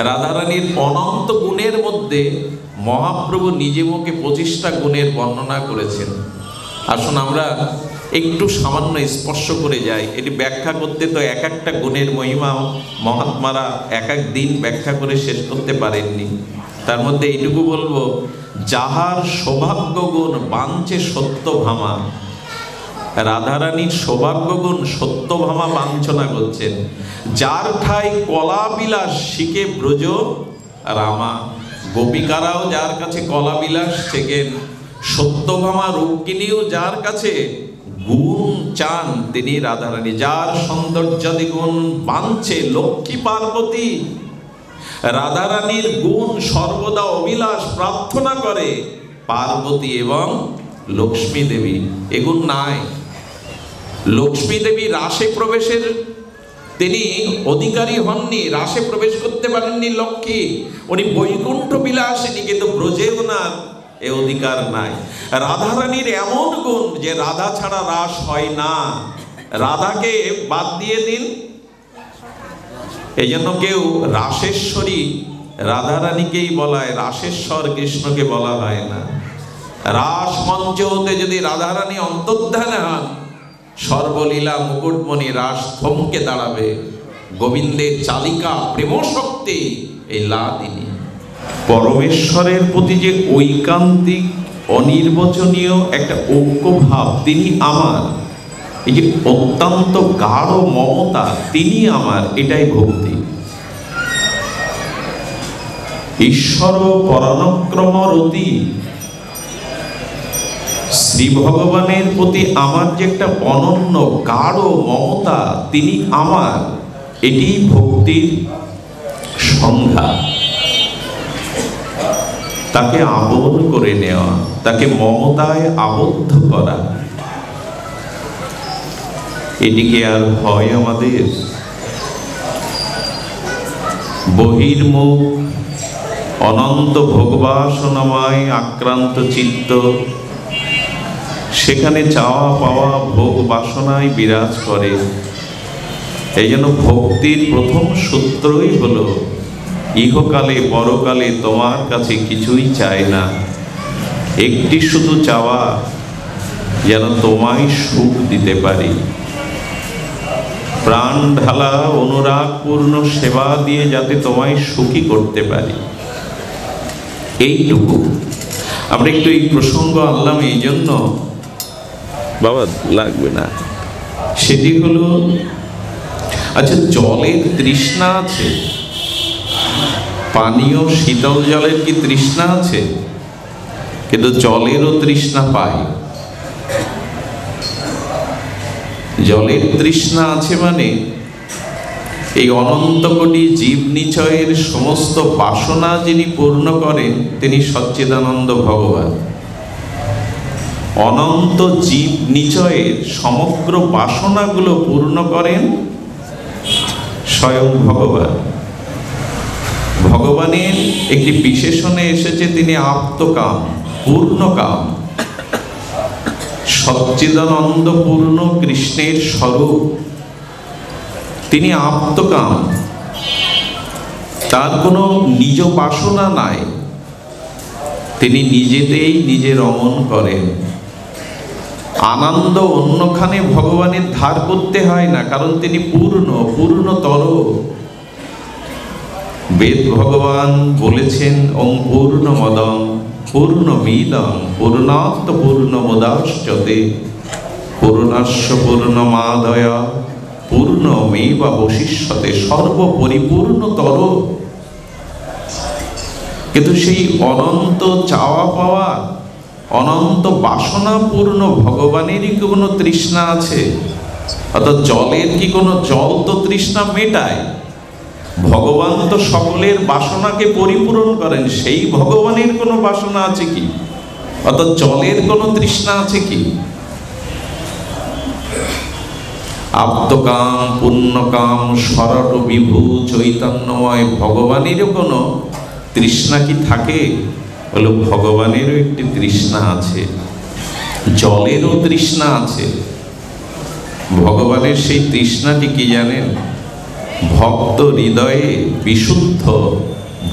রাধারানীর অনন্ত গুণের মধ্যে মহাপ্রভু নিজে মুখে 25টা গুণের বর্ণনা করেছেন। আসুন আমরা একটু সামান্য স্পর্শ করে যাই। এটি ব্যাখ্যা করতে তো এক একটা গুণের মহিমা মহাত্মারা এক এক দিন ব্যাখ্যা করে শেষ করতে পারেননি। তার মধ্যে এইটুকু বলবো, যাহার সৌভাগ্য গুণ বাঞ্ছে সত্যভামা। রাধারানীর সৌভাগ্য গুণ সত্যভামা বাঞ্ছনা করছেন। যার ঠাই কলা বিলাস শিখে ব্রজ রামা। গোপিকারাও যার কাছে কলা বিলাস শেখেন, সত্যভামা রূপকিনীও যার কাছে গুণ চান তিনি রাধারানী। যার সৌন্দর্যাদি গুণ বাঞ্ছে লক্ষ্মী পার্বতী। রাধারানীর গুণ সর্বদা অভিলাষ প্রার্থনা করে পার্বতী এবং লক্ষ্মী দেবী। এগুণ নাই। লক্ষ্মী দেবী রাসে প্রবেশের তিনি অধিকারী হননি, রাসে প্রবেশ করতে পারেননি লক্ষ্মী। উনি বৈকুণ্ঠ বিলাসিনী, কিন্তু ব্রজে ওনার এ অধিকার নাই। রাধারানীর এমন গুণ যে রাধা ছাড়া রাস হয় না। রাধাকে বাদ দিয়ে দিন, এই জন্য কেউ রাসেশ্বরী রাধারানীকেই বলা হয়, রাসেশ্বর কৃষ্ণকে বলা হয় না। রাস মঞ্চ হতে যদি রাধারানী অন্তর্ধানে হন, সর্বলীলা মুকুটমণি রাস থমকে দাঁড়াবে। গোবিন্দের চালিকা প্রেম শক্তি এই লাদিনী। পরমেশ্বরের প্রতি যে ঐকান্তিক অনির্বচনীয় একটা ঐক্য ভাব, তিনি আমার, এই যে অত্যন্ত গাঢ় মমতা, তিনি আমার, এটাই ভক্তি। ঈশ্বর পরানক্রম রতি, শ্রী ভগবানের প্রতি আমার যে একটা অনন্য গাঢ় মমতা, তিনি আমার, এটি ভক্তির সংজ্ঞা। তাকে আবদ্ধ করে নেওয়া, তাকে মমতায় আবদ্ধ করা, এটিকে আর হয় আমাদের? বহির্মুখ অনন্ত ভোগবাসনাময় আক্রান্ত চিত্ত, সেখানে চাওয়া পাওয়া ভোগ বাসনায় বিরাজ করে। এই জন্য ভক্তির প্রথম সূত্রই হলো, ইহকালে পরকালে তোমার কাছে কিছুই চাই না, একটি শুধু চাওয়া, যেন তোমায় সুখ দিতে পারি। প্রাণ ঢালা অনুরাগপূর্ণ সেবা দিয়ে যাতে তোমায় সুখী করতে পারি, এইটুকু। আমরা একটু এই প্রসঙ্গ আনলাম এই জন্য, বাবা লাগবে না, সেটি হলো, আচ্ছা জলের তৃষ্ণা আছে? পানীয় শীতল জলের কি তৃষ্ণা আছে? কিন্তু জলেরও তৃষ্ণা পায়। জলের তৃষ্ণা আছে মানে এই অনন্ত কোটি জীব নিচয়ের সমস্ত বাসনা যিনি পূর্ণ করেন, তিনি সচ্চিদানন্দ ভগবান। অনন্ত জীব নিচয়ের সমগ্র বাসনাগুলো পূর্ণ করেন স্বয়ং ভগবান। ভগবানের একটি বিশেষণে এসেছে, তিনি আপ্তকাম, পূর্ণকাম। সচ্চিদানন্দ পূর্ণ কৃষ্ণের স্বরূপ, তিনি আপ্তকাম। তার কোনো নিজ বাসনা নাই, তিনি নিজেতেই নিজে রমণ করেন। আনন্দ অন্যখানে ভগবানের ধার করতে হয় না, কারণ তিনি পূর্ণ, পূর্ণতর। বেদ ভগবান বলেছেন, ওং পূর্ণমদং পূর্ণমিদং পূর্ণাৎ পূর্ণমুদাচ্যতে পূর্ণস্য পূর্ণমাদায় পূর্ণমেবাবশিষ্যতে, সর্বপরিপূর্ণতর। কিন্তু সেই অনন্ত চাওয়া পাওয়া, অনন্ত বাসনা পূর্ণ ভগবানেরই কি কোনো তৃষ্ণা আছে? অর্থাৎ জলের কি কোনো জল তো তৃষ্ণা মেটায়? ভগবান তো সকলের বাসনাকে পরিপূরণ করেন, সেই ভগবানের কোনো বাসনা আছে কি? অর্থাৎ জলের কোনো তৃষ্ণা আছে কি? আপ্তকাম পুণ্যকাম সরট বিভু চৈতন্যময় ভগবানেরও কোনো তৃষ্ণা কি থাকে? বলো, ভগবানেরও একটি তৃষ্ণা আছে, জলেরও তৃষ্ণা আছে। ভগবানের সেই তৃষ্ণাটি কি জানেন? ভক্ত হৃদয়ে বিশুদ্ধ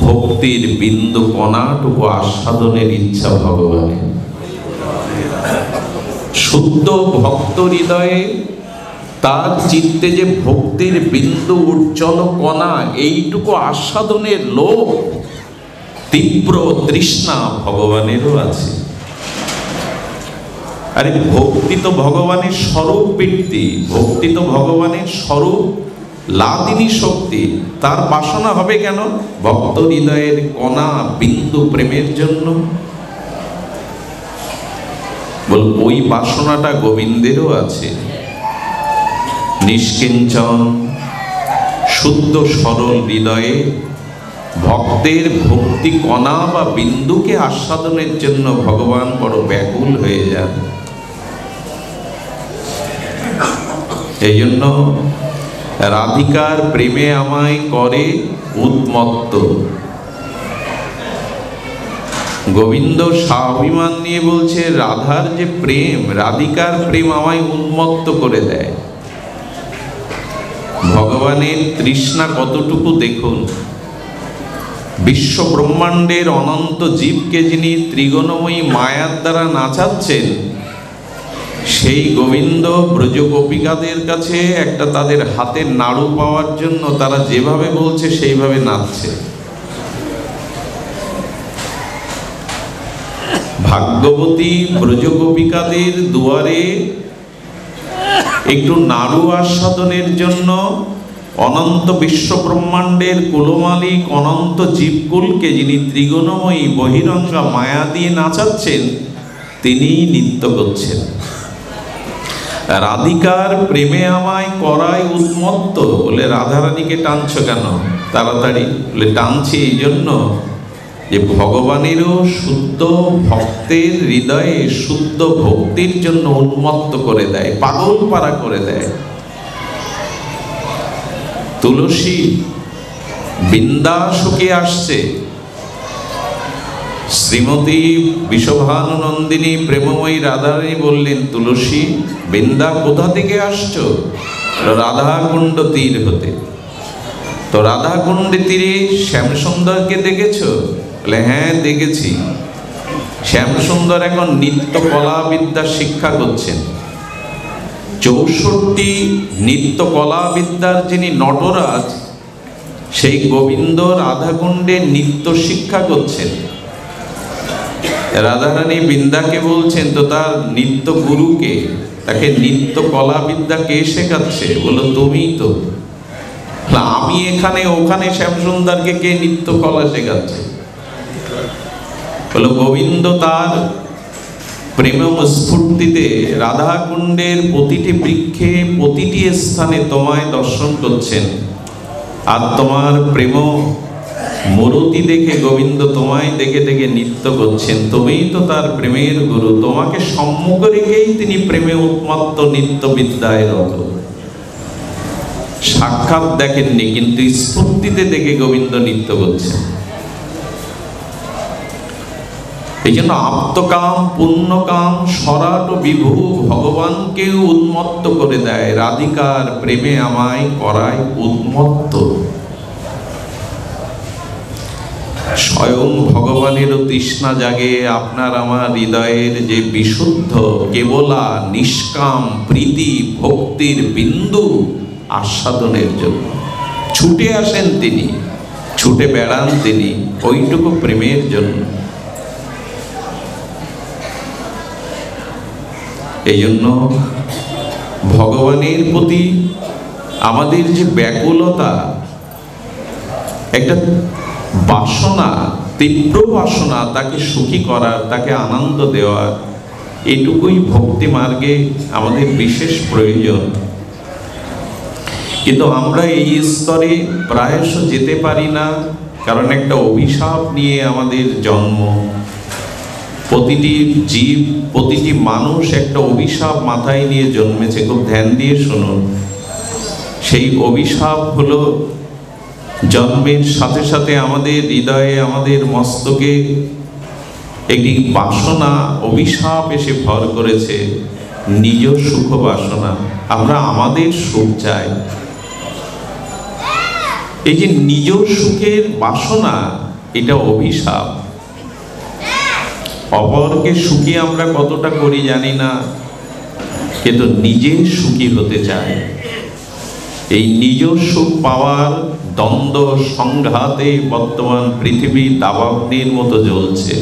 ভক্তির বিন্দু কণাটুকু আস্বাদনের ইচ্ছা ভগবানের। শুদ্ধ ভক্ত হৃদয়ে তার চিত্তে যে ভক্তির বিন্দু উজ্জ্বল কণা, এইটুকু আস্বাদনের লোভ, তীব্র তৃষ্ণা ভগবানেরও আছে। আরে ভক্তি তো ভগবানের স্বরূপ বৃত্তি, ভক্তি তো ভগবানের স্বরূপ লাদিনী শক্তি। তার বাসনা হবে কেন? ভক্ত হৃদয়ের কণা বিন্দু প্রেমের জন্য। বল ওই বাসনাটা গোবিন্দেরও আছে। নিষ্কিঞ্চন শুদ্ধ সরল হৃদয়ে ভক্তের ভক্তি কণা বা বিন্দুকে আস্বাদনের জন্য ভগবান বড় ব্যাকুল হয়ে যান। এই জন্য রাধিকার প্রেমে আমায় করে উন্মত্ত। গোবিন্দ স্বাভিমান নিয়ে বলছে রাধার যে প্রেম, রাধিকার প্রেম আমায় উন্মত্ত করে দেয়। ভগবানের তৃষ্ণা কতটুকু দেখুন। বিশ্ব ব্রহ্মাণ্ডের অনন্ত জীবকে যিনি ত্রিগুণময়ী মায়ার দ্বারা নাচাচ্ছেন, সেই গোবিন্দ ব্রজ গোপিকাদের কাছে একটা তাদের হাতের নাড়ু পাওয়ার জন্য তারা যেভাবে বলছে সেইভাবে নাচছে। ভাগ্যবতী ব্রজ গোপিকাদের দুয়ারে একটু নাড়ু আস্বাদনের জন্য অনন্ত বিশ্ব ব্রহ্মাণ্ডের কুলমালিক অনন্ত জীবকুলকে যিনি ত্রিগুণময়ী বহিরঙ্গা মায়া দিয়ে নাচাচ্ছেন, তিনিই নৃত্য করছেন। রাধিকার প্রেমে আমায় করায় উন্মত্ত। বলে রাধারানীকে টানছ কেন তাড়াতাড়ি? বলে টানছি এই জন্য যে ভগবানেরও শুদ্ধ ভক্তের হৃদয়ে শুদ্ধ ভক্তির জন্য উন্মত্ত করে দেয়, পাগল পারা করে দেয়। তুলসী বৃন্দাসুকে আসছে। শ্রীমতী বিষভানুনন্দিনী প্রেমময়ী রাধারানী বললেন, তুলসী বৃন্দা কোথা থেকে আসছো? রাধাকুণ্ড তীর হতে। তো রাধাকুণ্ডে তীরে শ্যামসুন্দরকে দেখেছো? বলে হ্যাঁ দেখেছি। শ্যামসুন্দর এখন নিত্য কলা বিদ্যা শিক্ষা করছেন। 64 নিত্য কলা বিদ্যার যিনি নটরাজ, সেই গোবিন্দ রাধাকুণ্ডে নিত্য শিক্ষা করছেন। রাধারানী বৃন্দাকে বলছেন, তো তার নিত্য গুরুকে, তাকে নিত্য কলা বিদ্যা কে শেখাচ্ছে? বলো তুমিই তো। আমি এখানে, ওখানে শ্যামসুন্দরকে কে নিত্য কলা শেখাচ্ছে? বলো গোবিন্দ তার প্রেম স্ফূর্তিতে রাধাকুণ্ডের প্রতিটি বৃক্ষে প্রতিটি স্থানে তোমায় দর্শন করছেন। আর তোমার প্রেম মূরতি দেখে গোবিন্দ তোমায় দেখে দেখে নৃত্য করছেন। তুমিই তো তার প্রেমের গুরু। তোমাকে সম্মুখ রেখেই তিনি প্রেমে উন্মত্ত নিত্য বিদ্যায় রত। সাক্ষাৎ দেখেননি, কিন্তু স্ফূর্তিতে দেখে গোবিন্দ নৃত্য করছেন। এই জন্য আপ্তকাম পুণ্যকাম সরাট বিভু ভগবানকে উন্মত্ত করে দেয়। রাধিকার প্রেমে আমায় করায় উন্মত্ত। স্বয়ং ভগবানেরও তৃষ্ণা জাগে আপনার আমার হৃদয়ের যে বিশুদ্ধ কেবলা নিষ্কাম প্রীতি ভক্তির বিন্দু আস্বাদনের জন্য ছুটে আসেন তিনি, ছুটে বেড়ান তিনি ওইটুকু প্রেমের জন্য। এই জন্য ভগবানের প্রতি আমাদের যে ব্যাকুলতা, একটা বাসনা, তীব্র বাসনা, তাকে সুখী করার, তাকে আনন্দ দেওয়ার, এটুকুই ভক্তি মার্গে আমাদের বিশেষ প্রয়োজন। কিন্তু আমরা এই স্তরে প্রায়শ যেতে পারি না, কারণ একটা অভিশাপ নিয়ে আমাদের জন্ম। প্রতিটি জীব, প্রতিটি মানুষ একটা অভিশাপ মাথায় নিয়ে জন্মেছে। খুব ধ্যান দিয়ে শুনুন। সেই অভিশাপ হলো জন্মের সাথে সাথে আমাদের হৃদয়ে, আমাদের মস্তকে একটি বাসনা, অভিশাপ এসে ভর করেছে, নিজ সুখ বাসনা। আমরা আমাদের সুখ চাই। এই যে নিজ সুখের বাসনা, এটা অভিশাপ। অপরকে সুখী আমরা কতটা করি জানি না, কিন্তু নিজে সুখী হতে চায়। এই নিজ সুখ পাওয়ার দ্বন্দ্ব সংঘাতে বর্তমান পৃথিবী দাবাগ্নির মতো জ্বলছে।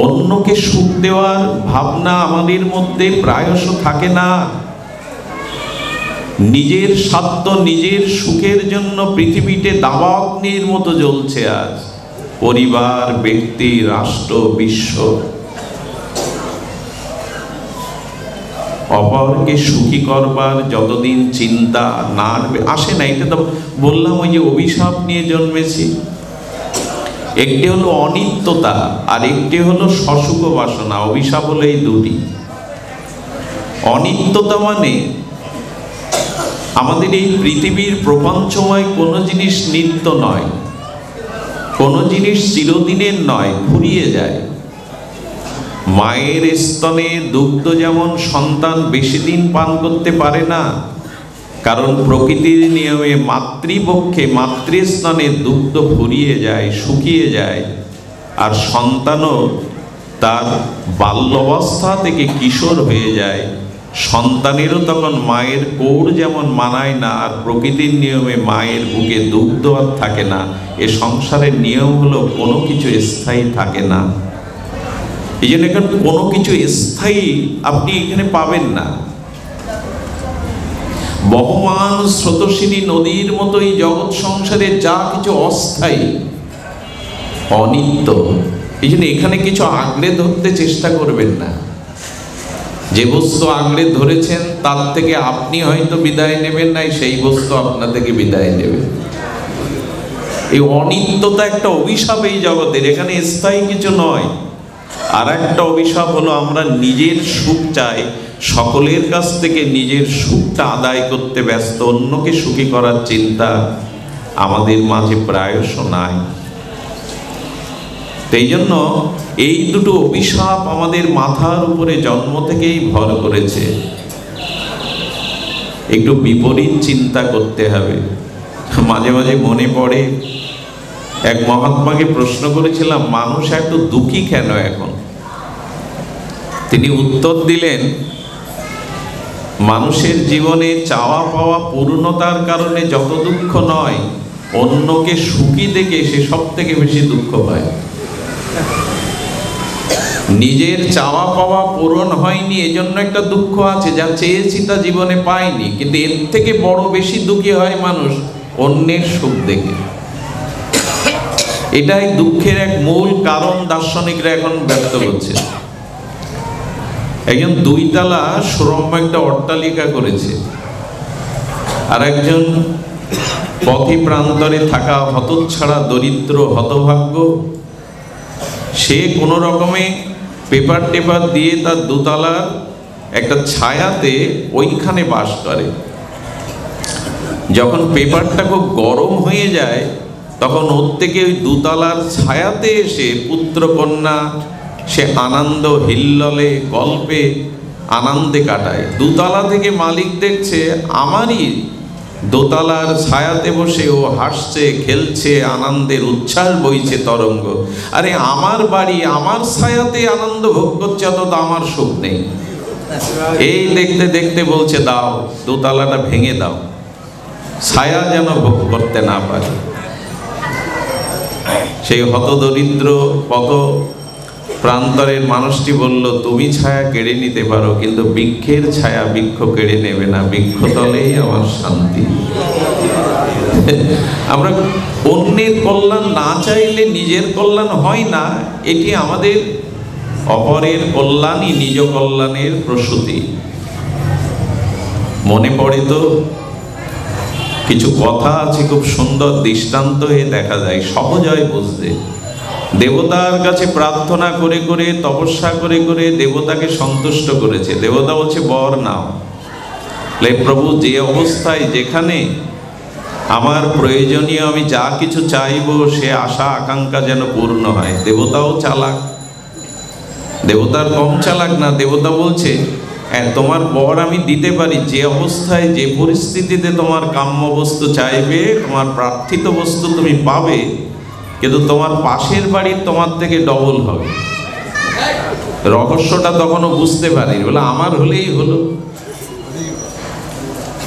অন্যকে সুখ দেওয়ার ভাবনা আমাদের মধ্যে প্রায়শ থাকে না। নিজের স্বার্থ, নিজের সুখের জন্য পৃথিবীতে দাবাগ্নির মতো জ্বলছে আজ। পরিবার, ব্যক্তি, রাষ্ট্র, বিশ্ব। অপরকে সুখী করবার যতদিন চিন্তা না আসে না, এটা তো বললাম ওই যে অভিশাপ নিয়ে জন্মেছি। একটি হলো অনিত্যতা, আর একটি হলো সসুখ বাসনা। অভিশাপ হলো এই দুটি। অনিত্যতা মানে আমাদের এই পৃথিবীর প্রপঞ্চময় কোনো জিনিস নিত্য নয়, কোনো জিনিস চিরদিনের নয়, ফুরিয়ে যায়। মায়ের স্তনে দুগ্ধ যেমন সন্তান বেশি দিন পান করতে পারে না, কারণ প্রকৃতির নিয়মে মাতৃপক্ষে মাতৃস্তনে দুগ্ধ ফুরিয়ে যায়, শুকিয়ে যায়। আর সন্তানও তার বাল্যাবস্থা থেকে কিশোর হয়ে যায়। সন্তানেরও তখন মায়ের কোড় যেমন মানায় না, আর প্রকৃতির নিয়মে মায়ের বুকে দুগ্ধ আর থাকে না। এ সংসারের নিয়ম হলো কোনো কিছু স্থায়ী থাকে না। এই জন্য এখন কোনো কিছু স্থায়ী আপনি এখানে পাবেন না। বহমান স্রোতস্বিনী নদীর মতো এই জগৎ সংসারে যা কিছু অস্থায়ী, অনিত্য। এই জন্য এখানে কিছু আঁকড়ে ধরতে চেষ্টা করবেন না। যে বস্তু আঁকড়ে ধরেছেন তার থেকে আপনি হয়তো বিদায় নেবেন নাই, সেই বস্তু আপনার থেকে বিদায় নেবে। এই অনিত্যতা একটা অভিশাপ এই জগতের, এখানে স্থায়ী কিছু নয়। আর একটা অভিশাপ হলো আমরা নিজের সুখ চাই, সকলের কাছ থেকে নিজের সুখটা আদায় করতে ব্যস্ত, অন্যকে সুখী করার চিন্তা আমাদের মাঝে প্রায়শ নাই। এই জন্য এই দুটো অভিশাপ আমাদের মাথার উপরে জন্ম থেকেই ভর করেছে। একটু বিপরীত চিন্তা করতে হবে। মাঝে মাঝে মনে পড়ে, এক মহাত্মাকে প্রশ্ন করেছিলাম, মানুষ এত দুঃখী কেন এখন? তিনি উত্তর দিলেন, মানুষের জীবনে চাওয়া পাওয়া পূর্ণতার কারণে যত দুঃখ নয়, অন্যকে সুখী দেখে সে সব থেকে বেশি দুঃখ পায়। নিজের চাওয়া পাওয়া পূরণ হয়নি, এজন্য একটা দুঃখ আছে, যা চেয়েছি তা জীবনে পাইনি। কিন্তু এর থেকে বড় বেশি দুঃখী হয় মানুষ অন্যের সুখ দেখে। এটাই দুঃখের এক মূল কারণ দার্শনিকরা এখন ব্যক্ত করছে। একজন 2 তলা সুরম্য একটা অট্টালিকা করেছে, আর একজন পথে প্রান্তরে থাকা হতচ্ছাড়া দরিদ্র হতভাগ্য, সে কোনো রকমে পেপার টেপার দিয়ে তার 2 তলার একটা ছায়াতে ওইখানে বাস করে। যখন পেপারটা খুব গরম হয়ে যায়, তখন ওর থেকে ওই 2 তলার ছায়াতে এসে পুত্র কন্যা সে আনন্দ হিল্লোলে গল্পে আনন্দে কাটায়। 2 তলা থেকে মালিক দেখছে আমারই দোতলার ছায়াতে বসে ও হাসছে, খেলছে, আনন্দের উচ্ছ্বাস বইছে তরঙ্গ। আরে আমার বাড়ি, আমার ছায়াতে আনন্দ ভোগ করছে, অত আমার সুখ নেই। এই দেখতে দেখতে বলছে, দাও 2 তলাটা ভেঙে দাও, ছায়া যেন ভোগ করতে না পারে। সেই হতদরিদ্র পথ প্রান্তরের মানুষটি বলল, তুমি ছায়া কেড়ে নিতে পারো, কিন্তু বৃক্ষের ছায়া বৃক্ষ কেড়ে নেবে না, বৃক্ষতলেই আমার শান্তি। আমরা অন্যের কল্যাণ না চাইলে নিজের কল্যাণ হয় না। এটি আমাদের অপরের কল্যাণই নিজ কল্যাণের প্রসূতি। মনে পড়ে তো কিছু কথা আছে, খুব সুন্দর দৃষ্টান্ত হয়ে দেখা যায়, সহজ হয় বুঝতে। দেবতার কাছে প্রার্থনা করে করে, তপস্যা করে করে দেবতাকে সন্তুষ্ট করেছে। দেবতা বলছে, বর নাও। প্রভু, যে অবস্থায় যেখানে আমার প্রয়োজনীয় আমি যা কিছু চাইবো, সে আশা আকাঙ্ক্ষা যেন পূর্ণ হয়। দেবতাও চালাক, দেবতার কম চালাক না। দেবতা বলছে, তোমার বর আমি দিতে পারি যে অবস্থায় যে পরিস্থিতিতে তোমার কাম্য বস্তু চাইবে, তোমার প্রার্থিত বস্তু তুমি পাবে, কিন্তু তোমার পাশের বাড়ির তোমার থেকে ডবল হবে। রহস্যটা তখনও বুঝতে পারি, বলে আমার হলেই হলো।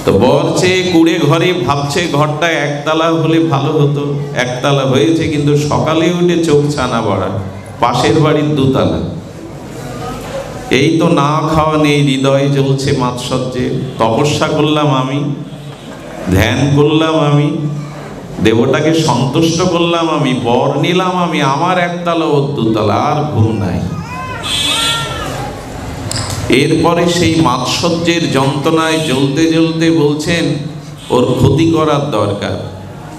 তো বর চেয়ে কুড়ে ঘরে ভাবছে ঘরটা একতলা হলে ভালো হতো, একতলা হয়েছে, কিন্তু সকালে উঠে চোখ ছানা বড়া, পাশের বাড়ির দুতলা। এই তো না খাওয়া নেই, হৃদয়ে জ্বলছে মাৎসর্যে, তপস্যা করলাম আমি, ধ্যান করলাম আমি, দেবতাকে সন্তুষ্ট করলাম আমি, বর নিলাম আমি, আমার একতলা ওর দুতলা, আর ঘুম নাই। এরপরে সেই মাৎসর্যের যন্ত্রণায় জ্বলতে জ্বলতে বলছেন ওর ক্ষতি করার দরকার।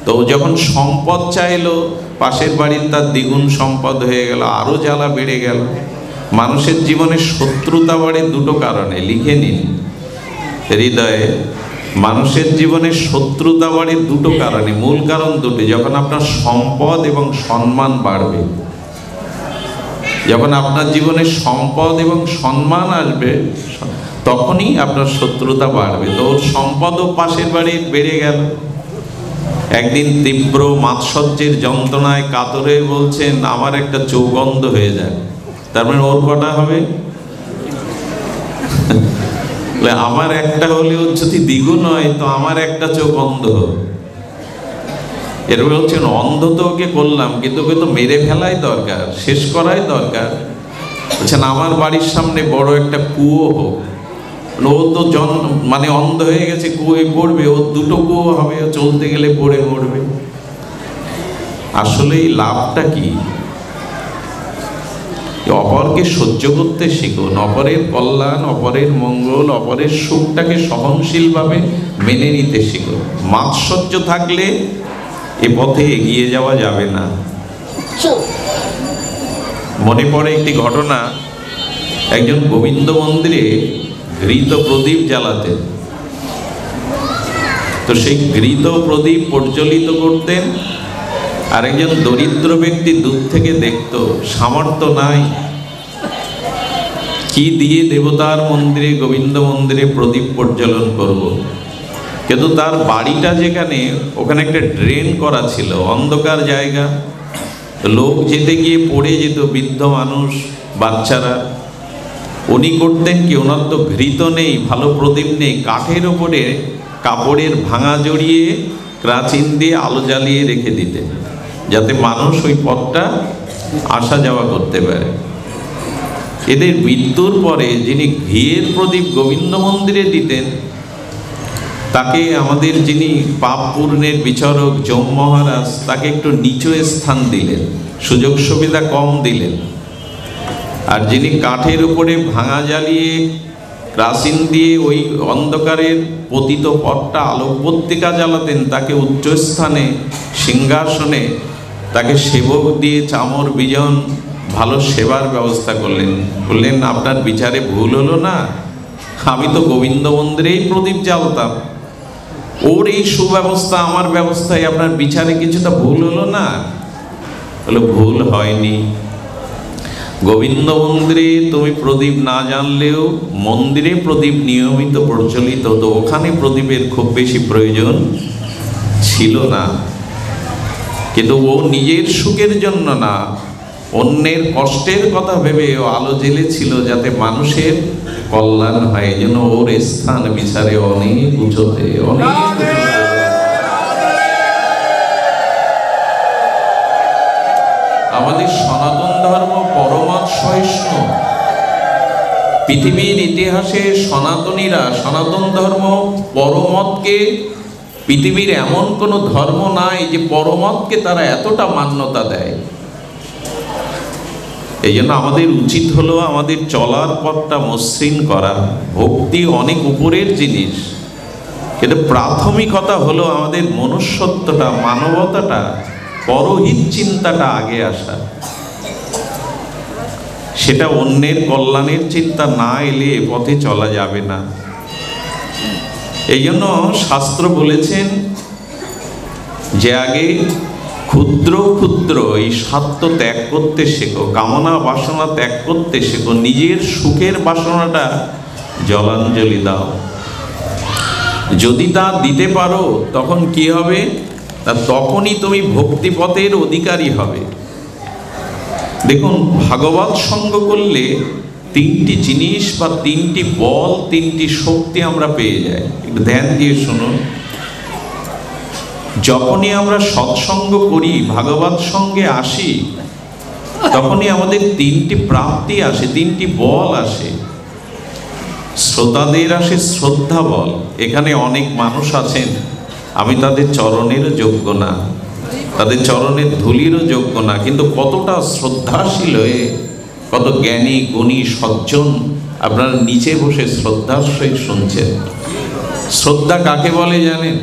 তো যখন সম্পদ চাইলো, পাশের বাড়ির তার দ্বিগুণ সম্পদ হয়ে গেল, আরো জ্বালা বেড়ে গেল। মানুষের জীবনে শত্রুতা বাড়ে দুটো কারণে, লিখে নিন হৃদয়ে। মানুষের জীবনে শত্রুতা বাড়ে দুটো কারণে, মূল কারণ দুটো। যখন আপনার সম্পদ এবং সম্মান বাড়বে, যখন আপনার জীবনে সম্পদ এবং সম্মান আসবে, তখনই আপনার শত্রুতা বাড়বে। তো ওর সম্পদও পাশের বাড়ির বেড়ে গেল। একদিন তীব্র মাৎসর্যের যন্ত্রণায় কাতরে বলছেন আমার একটা চোখ বন্ধ হয়ে যায়। তার মানে ওর কটা হবে? আমার একটা হলেও যদি দ্বিগুণ হয়, তো আমার একটা চোখ অন্ধ হবে। এর বলছেন অন্ধ তো ওকে করলাম, কিন্তু ওকে তো মেরে ফেলাই দরকার, শেষ করাই দরকার। বলছেন আমার বাড়ির সামনে বড় একটা কুয়ো হোক, ও তো মানে অন্ধ হয়ে গেছে, কুয়োয় পড়বে, ওর দুটো কুয়ো হবে, ও চলতে গেলে পড়ে মরবে। আসলে এই লাভটা কি? অপরকে সহ্য করতে শিখুন, অপরের কল্যাণ, অপরের মঙ্গল, অপরের সুখটাকে সহনশীলভাবে মেনে নিতে শিখুন। মাৎসর্য থাকলে এ পথে এগিয়ে যাওয়া যাবে না। মনে পড়ে একটি ঘটনা, একজন গোবিন্দ মন্দিরে ঘৃত প্রদীপ জ্বালাতেন। তো সেই ঘৃত প্রদীপ প্রজ্বলিত করতেন, আর একজন দরিদ্র ব্যক্তি দূর থেকে দেখতো, সামর্থ্য নাই, কি দিয়ে দেবতার মন্দিরে, গোবিন্দ মন্দিরে প্রদীপ প্রজ্বলন করব। কিন্তু তার বাড়িটা যেখানে, ওখানে একটা ড্রেন করা ছিল, অন্ধকার জায়গা, লোক যেতে গিয়ে পড়ে যেত, বৃদ্ধ মানুষ, বাচ্চারা। উনি করতেন কি, ওনার তো ঘৃত নেই, ভালো প্রদীপ নেই, কাঠের ওপরে কাপড়ের ভাঙা জড়িয়ে প্রাচীন দিয়ে আলো জ্বালিয়ে রেখে দিতেন, যাতে মানুষ ওই পথটা আসা যাওয়া করতে পারে। এদের মৃত্যুর পরে যিনি ঘিয়ের প্রদীপ গোবিন্দ মন্দিরে দিতেন, তাকে আমাদের যিনি পাপ পূর্ণের বিচারক যম মহারাজ, তাকে একটু নিচু স্থান দিলেন, সুযোগ সুবিধা কম দিলেন। আর যিনি কাঠের উপরে ভাঙা জ্বালিয়ে প্রাচীন দিয়ে ওই অন্ধকারের পতিত পথটা আলোকবর্তিকা জ্বালাতেন, তাকে উচ্চ স্থানে সিংহাসনে, তাকে সেবক দিয়ে চামর বিজন ভালো সেবার ব্যবস্থা করলেন। বললেন আপনার বিচারে ভুল হলো না, আমি তো গোবিন্দ মন্দিরেই প্রদীপ জ্বালতাম, ওর এই সুব্যবস্থা আমার ব্যবস্থায় আপনার বিচারে কিছুটা ভুল হলো না? বলে ভুল হয়নি। গোবিন্দ মন্দিরে তুমি প্রদীপ না জানলেও মন্দিরে প্রদীপ নিয়মিত প্রচলিত, তো ওখানে প্রদীপের খুব বেশি প্রয়োজন ছিল না। কিন্তু ও নিজের সুখের জন্য না, অন্যের কষ্টের কথা ভেবে ও আলো জ্বেলেছিল, যাতে মানুষের কল্যাণ হয়। এই জন্য ওর স্থান বিচারে অনেক উঁচুতে, অনেক আমাদের সনাতন ধর্ম পরমত সহিষ্ণু। পৃথিবীর ইতিহাসে সনাতনীরা, সনাতন ধর্ম পরমতকে, পৃথিবীর এমন কোনো ধর্ম নাই যে পরমতকে তারা এতটা মান্যতা দেয়। এই জন্য আমাদের উচিত হলো আমাদের চলার পথটা মসৃণ করা। ভক্তি অনেক উপরের জিনিস, কিন্তু প্রাথমিকতা হলো আমাদের মনুষ্যত্বটা, মানবতাটা, পরহিত চিন্তাটা আগে আসা। সেটা অন্যের কল্যাণের চিন্তা না এলে এ পথে চলা যাবে না। এই জন্য শাস্ত্র বলেছেন যে আগে ক্ষুদ্র ক্ষুদ্র এই স্বার্থ ত্যাগ করতে শেখো, কামনা বাসনা ত্যাগ করতে শেখো, নিজের সুখের বাসনাটা জলাঞ্জলি দাও। যদি তা দিতে পারো তখন কি হবে? তখনই তুমি ভক্তিপথের অধিকারী হবে। দেখুন, ভাগবত সঙ্গ করলে তিনটি জিনিস বা তিনটি বল, তিনটি শক্তি আমরা পেয়ে যাই। একটু ধ্যান দিয়ে শুনুন। যখনই আমরা সৎসঙ্গ করি, ভাগবত সঙ্গে আসি, তখনই আমাদের তিনটি প্রাপ্তি আসে, তিনটি বল আসে। শ্রোতাদের আসে শ্রদ্ধা বল। এখানে অনেক মানুষ আছেন, আমি তাদের চরণেরও যোগ্য না, তাদের চরণের ধুলিরও যোগ্য না, কিন্তু কতটা শ্রদ্ধাশীল হয়ে, কত জ্ঞানী গুণী সজ্জন আপনারা নিচে বসে শ্রদ্ধার সহিত শুনছেন। শ্রদ্ধা কাকে বলে জানেন?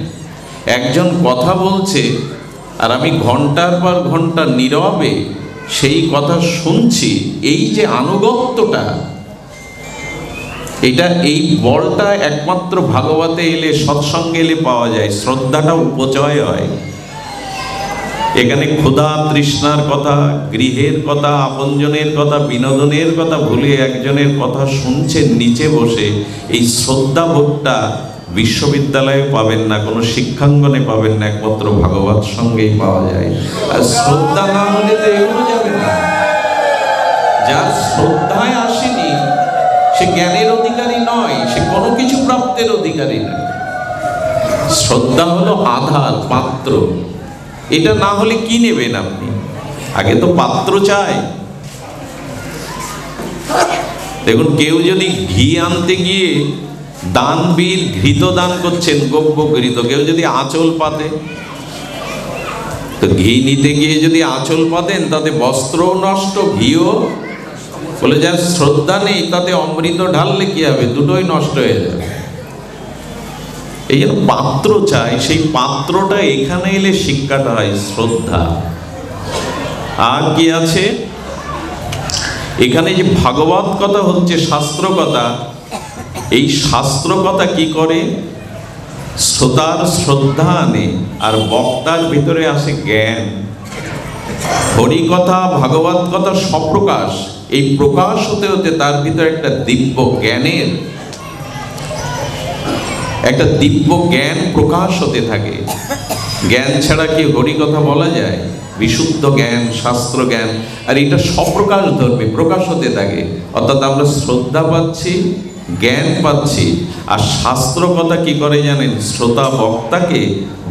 একজন কথা বলছে আর আমি ঘন্টার পর ঘন্টা নীরবে সেই কথা শুনছি, এই যে আনুগত্যটা, এটা, এই বলটা একমাত্র ভাগবতে এলে, সৎসঙ্গে এলে পাওয়া যায়। শ্রদ্ধাটা উপচয় হয়। এখানে ক্ষুধা তৃষ্ণার কথা, গৃহের কথা, আপনজনের কথা, বিনোদনের কথা ভুলে একজনের কথা শুনছেন নিচে বসে, এই শ্রদ্ধা বোধটা বিশ্ববিদ্যালয়ে পাবেন না, কোনো শিক্ষাঙ্গনে পাবেন না, একমাত্র ভাগবত সঙ্গেই পাওয়া যায়। আর শ্রদ্ধা না হলে তো এগুলো যাবে না। যার শ্রদ্ধায় আসেনি সে জ্ঞানের অধিকারী নয়, সে কোনো কিছু প্রাপ্তের অধিকারী নয়। শ্রদ্ধা হলো আধার, পাত্র। এটা না হলে কি নেবেন আপনি? আগে তো পাত্র চাই। দেখুন, কেউ যদি ঘি আনতে গিয়ে দানবীর ঘৃত দান করছেন, গব্য ঘৃত, কেউ যদি আঁচল পাতে, তো ঘি নিতে গিয়ে যদি আঁচল পাতেন, তাতে বস্ত্রও নষ্ট, ঘিও। বলে যার শ্রদ্ধা নেই, তাতে অমৃত ঢাললে কি হবে? দুটোই নষ্ট হয়ে যাবে। এই জন্য পাত্র চাই। সেই পাত্রটা এখানে এলে শিক্ষাটা হয় শ্রদ্ধা। আর কি আছে এখানে? যে ভাগবত কথা হচ্ছে, শাস্ত্র কথা। এই শাস্ত্র কথা কি করে? শ্রোতার শ্রদ্ধা আনে, আর বক্তার ভিতরে আসে জ্ঞান। হরিকথা, ভাগবত কথা স্বপ্রকাশ। এই প্রকাশ হতে হতে তার ভিতরে একটা দিব্য জ্ঞানের, একটা দিব্য জ্ঞান প্রকাশ হতে থাকে। জ্ঞান ছাড়া কি হরিকথা বলা যায়? বিশুদ্ধ জ্ঞান, শাস্ত্র জ্ঞান, আর এটা স্বপ্রকাশ ধর্মে প্রকাশ হতে থাকে। অর্থাৎ আমরা শ্রদ্ধা পাচ্ছি, জ্ঞান পাচ্ছি। আর শাস্ত্র কথা কি করে জানেন? শ্রোতা বক্তাকে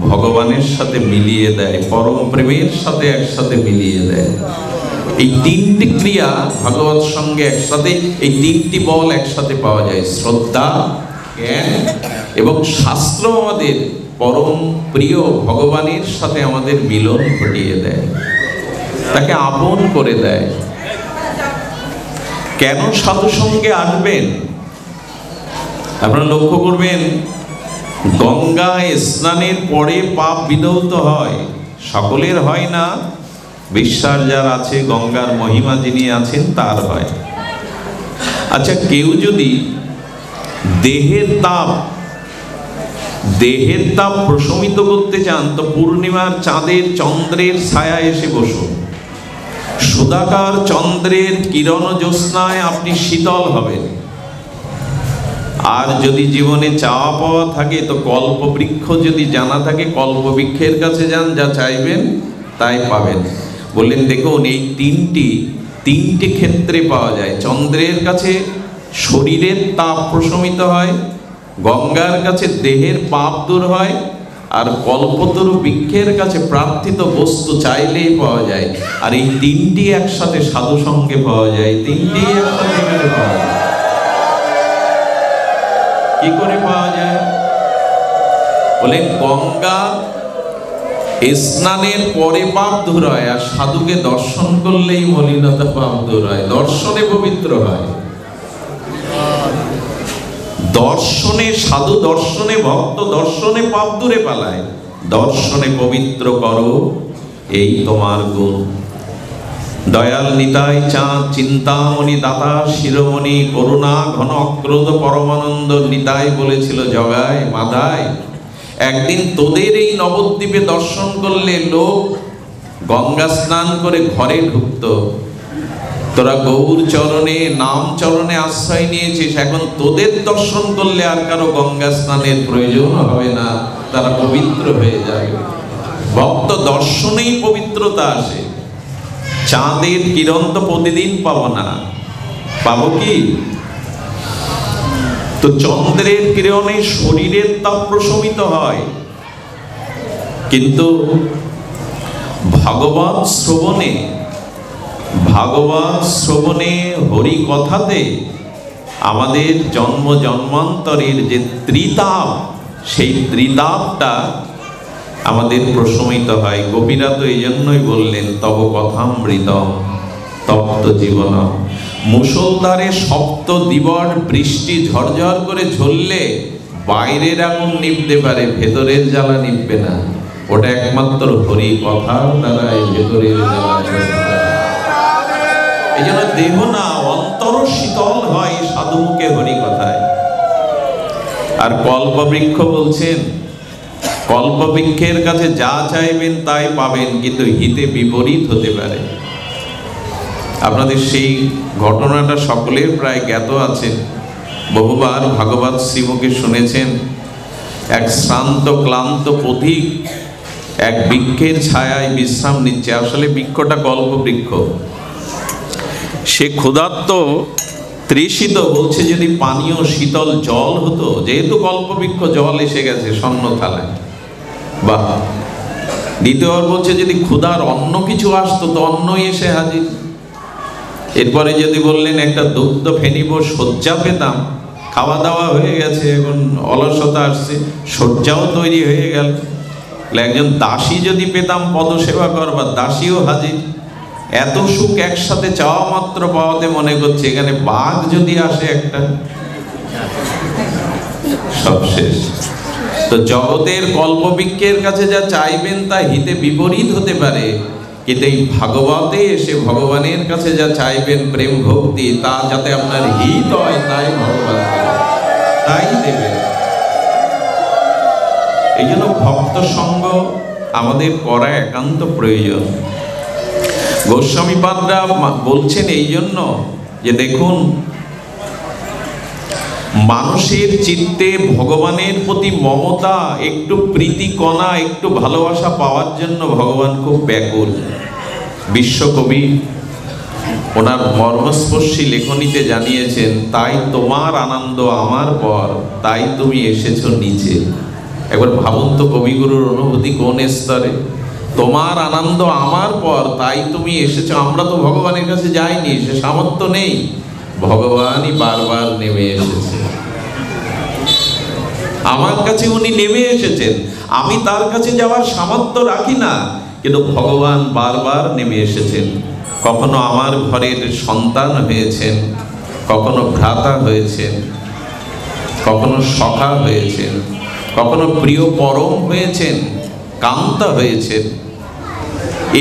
ভগবানের সাথে মিলিয়ে দেয়, পরম প্রেমের সাথে একসাথে মিলিয়ে দেয়। এই তিনটি ক্রিয়া ভাগবত সঙ্গে একসাথে, এই তিনটি বল একসাথে পাওয়া যায়। শ্রদ্ধা, জ্ঞান এবং শাস্ত্র আমাদের পরম প্রিয় ভগবানের সাথে আমাদের মিলন ঘটিয়ে দেয়, তাকে আপন করে দেয়। কেন সাধু সঙ্গে আসবেন? আপনারা লক্ষ্য করবেন, গঙ্গায় স্নানের পরে পাপ বিধৌত হয়। সকলের হয় না, বিশ্বাস যার আছে, গঙ্গার মহিমা যিনি আছেন তার হয়। আচ্ছা, কেউ যদি দেহের তাপ প্রশমিত করতে চান, তো পূর্ণিমার চাঁদের, চন্দ্রের ছায়া এসে বসুন। সুধাকার চন্দ্রের কিরণ জ্যোৎস্নায় আপনি শীতল হবেন। আর যদি জীবনে চাওয়া পাওয়া থাকে, তো কল্পবৃক্ষ যদি জানা থাকে, কল্পবৃক্ষের কাছে যান, যা চাইবেন তাই পাবেন। বললেন, দেখুন, এই তিনটি ক্ষেত্রে পাওয়া যায়। চন্দ্রের কাছে শরীরের তাপ প্রশমিত হয়, গঙ্গার কাছে দেহের পাপ দূর হয়, আর কল্পতরু বৃক্ষের কাছে প্রার্থিত বস্তু চাইলেই পাওয়া যায়। আর এই তিনটি একসাথে সাধু সঙ্গে পাওয়া যায়। তিনটি একসাথে পাওয়া যায়। কি করে পাওয়া যায়? বলে, গঙ্গা স্নানের পরে পাপ দূর হয়, আর সাধুকে দর্শন করলেই মলিনতা পাপ দূর হয়, দর্শনে পবিত্র হয়। দর্শনে সাধু, দর্শনে ভক্ত, দর্শনে পাপ দূরে পালায়। দর্শনে পবিত্র করো, এই তোমার গুণ। দয়াল নিতাই চাঁদ, চিন্তামণি দাতা শিরোমণি, করুণা ঘন অক্রোধ পরমানন্দ নিতাই বলেছিল জগায় মাধায়, একদিন তোদের এই নবদ্বীপে দর্শন করলে লোক গঙ্গা স্নান করে ঘরে ঢুকত, তোরা গৌর চরণে, নাম চরণে আশ্রয় নিয়েছিস, এখন তোদের দর্শন করলে আর কারো গঙ্গা স্নানের প্রয়োজন হবে না, তারা পবিত্র হয়ে যাবে। ভক্ত দর্শনেই পবিত্রতা আসে। চাঁদের কিরণ তো প্রতিদিন পাবো না, পাবো কি? তো চন্দ্রের কিরণে শরীরের তাপ প্রশমিত হয়, কিন্তু ভাগবত শ্রবণে হরি কথাতে আমাদের জন্ম জন্মান্তরের যে ত্রিতাপ, সেই ত্রিতাপটা আমাদের প্রশমিত হয়। গোপীরা তো এই জন্যই বললেন তব কথামৃতম তপ্ত জীবনম। মুষলধারে সপ্ত দিবস বৃষ্টি ঝরঝর করে ঝরলে বাইরের আগুন নিভতে পারে, ভেতরের জ্বালা নিভবে না। ওটা একমাত্র হরি কথার দ্বারা এই ভেতরের জ্বালা নিভবে। এই জন্য দেহ না, অন্তর শীতল হয় সাধুমুখে হরি কথায়। আর কল্পবৃক্ষ বলছেন, কল্পবৃক্ষের কাছে যা চাইবেন তাই পাবেন, কিন্তু হিতে বিপরীত হতে পারে। আপনাদের সেই ঘটনাটা সকলের প্রায় জ্ঞাত আছে, বহুবার ভাগবত শ্রীমুখে শুনেছেন। এক শ্রান্ত ক্লান্ত পথিক এক বৃক্ষের ছায়ায় বিশ্রাম নিচ্ছে। আসলে বৃক্ষটা কল্পবৃক্ষ। সে ক্ষুধার্ত, তৃষিত, বলছে যদি পানীয় শীতল জল হতো, যেহেতু কল্পবৃক্ষ জল এসে গেছে স্বর্ণ থালায়, বাহ। দ্বিতীয়বার বলছে যদি ক্ষুধার অন্য কিছু আসতো তো অন্নই এসে হাজির। এরপরে যদি বললেন একটা দুগ্ধ ফেনিব, শয্যা পেতাম, খাওয়া দাওয়া হয়ে গেছে, এখন অলসতা আসছে, শয্যাও তৈরি হয়ে গেল। একজন দাসী যদি পেতাম পদসেবা করবার, দাসীও হাজির। এত সুখ একসাথে চাওয়া মাত্র পাওয়াতে মনে করছে এখানে বাঘ যদি আসে একটা, সব শেষ। তো জগতের কল্পবৃক্ষের কাছে যা চাইবেন তা হিতে বিপরীত হতে পারে, কিন্তু এই ভাগবতে এসে ভগবানের কাছে যা চাইবেন প্রেম ভক্তি, তা যাতে আপনার হিত হয় তাই ভগবান তাই দেবেন। এই জন্য ভক্ত সঙ্গ আমাদের করা একান্ত প্রয়োজন। গোস্বামীপাদরা বলছেন এই জন্য যে দেখুন, মানুষের চিত্তে ভগবানের প্রতি মমতা, একটু প্রীতিকণা, একটু ভালোবাসা পাওয়ার জন্য ভগবান খুব ব্যাকুল। বিশ্বকবি ওনার মর্মস্পর্শী লেখনীতে জানিয়েছেন, তাই তোমার আনন্দ আমার পর, তাই তুমি এসেছো নিচে। একবার ভাবুন তো কবিগুরুর অনুভূতি কোন স্তরে। তোমার আনন্দ আমার পর, তাই তুমি এসেছো। আমরা তো ভগবানের কাছে যাইনি, সে সামর্থ্য নেই, ভগবানই বারবার নেমে এসেছে আমার কাছে। উনি নেমে এসেছেন, আমি তার কাছে যাওয়ার সামর্থ্য রাখি না, কিন্তু ভগবান বারবার নেমে এসেছেন। কখনো আমার ঘরের সন্তান হয়েছেন, কখনো ভ্রাতা হয়েছেন, কখনো সখা হয়েছেন, কখনো প্রিয় পরম হয়েছেন, কান্তা হয়েছেন।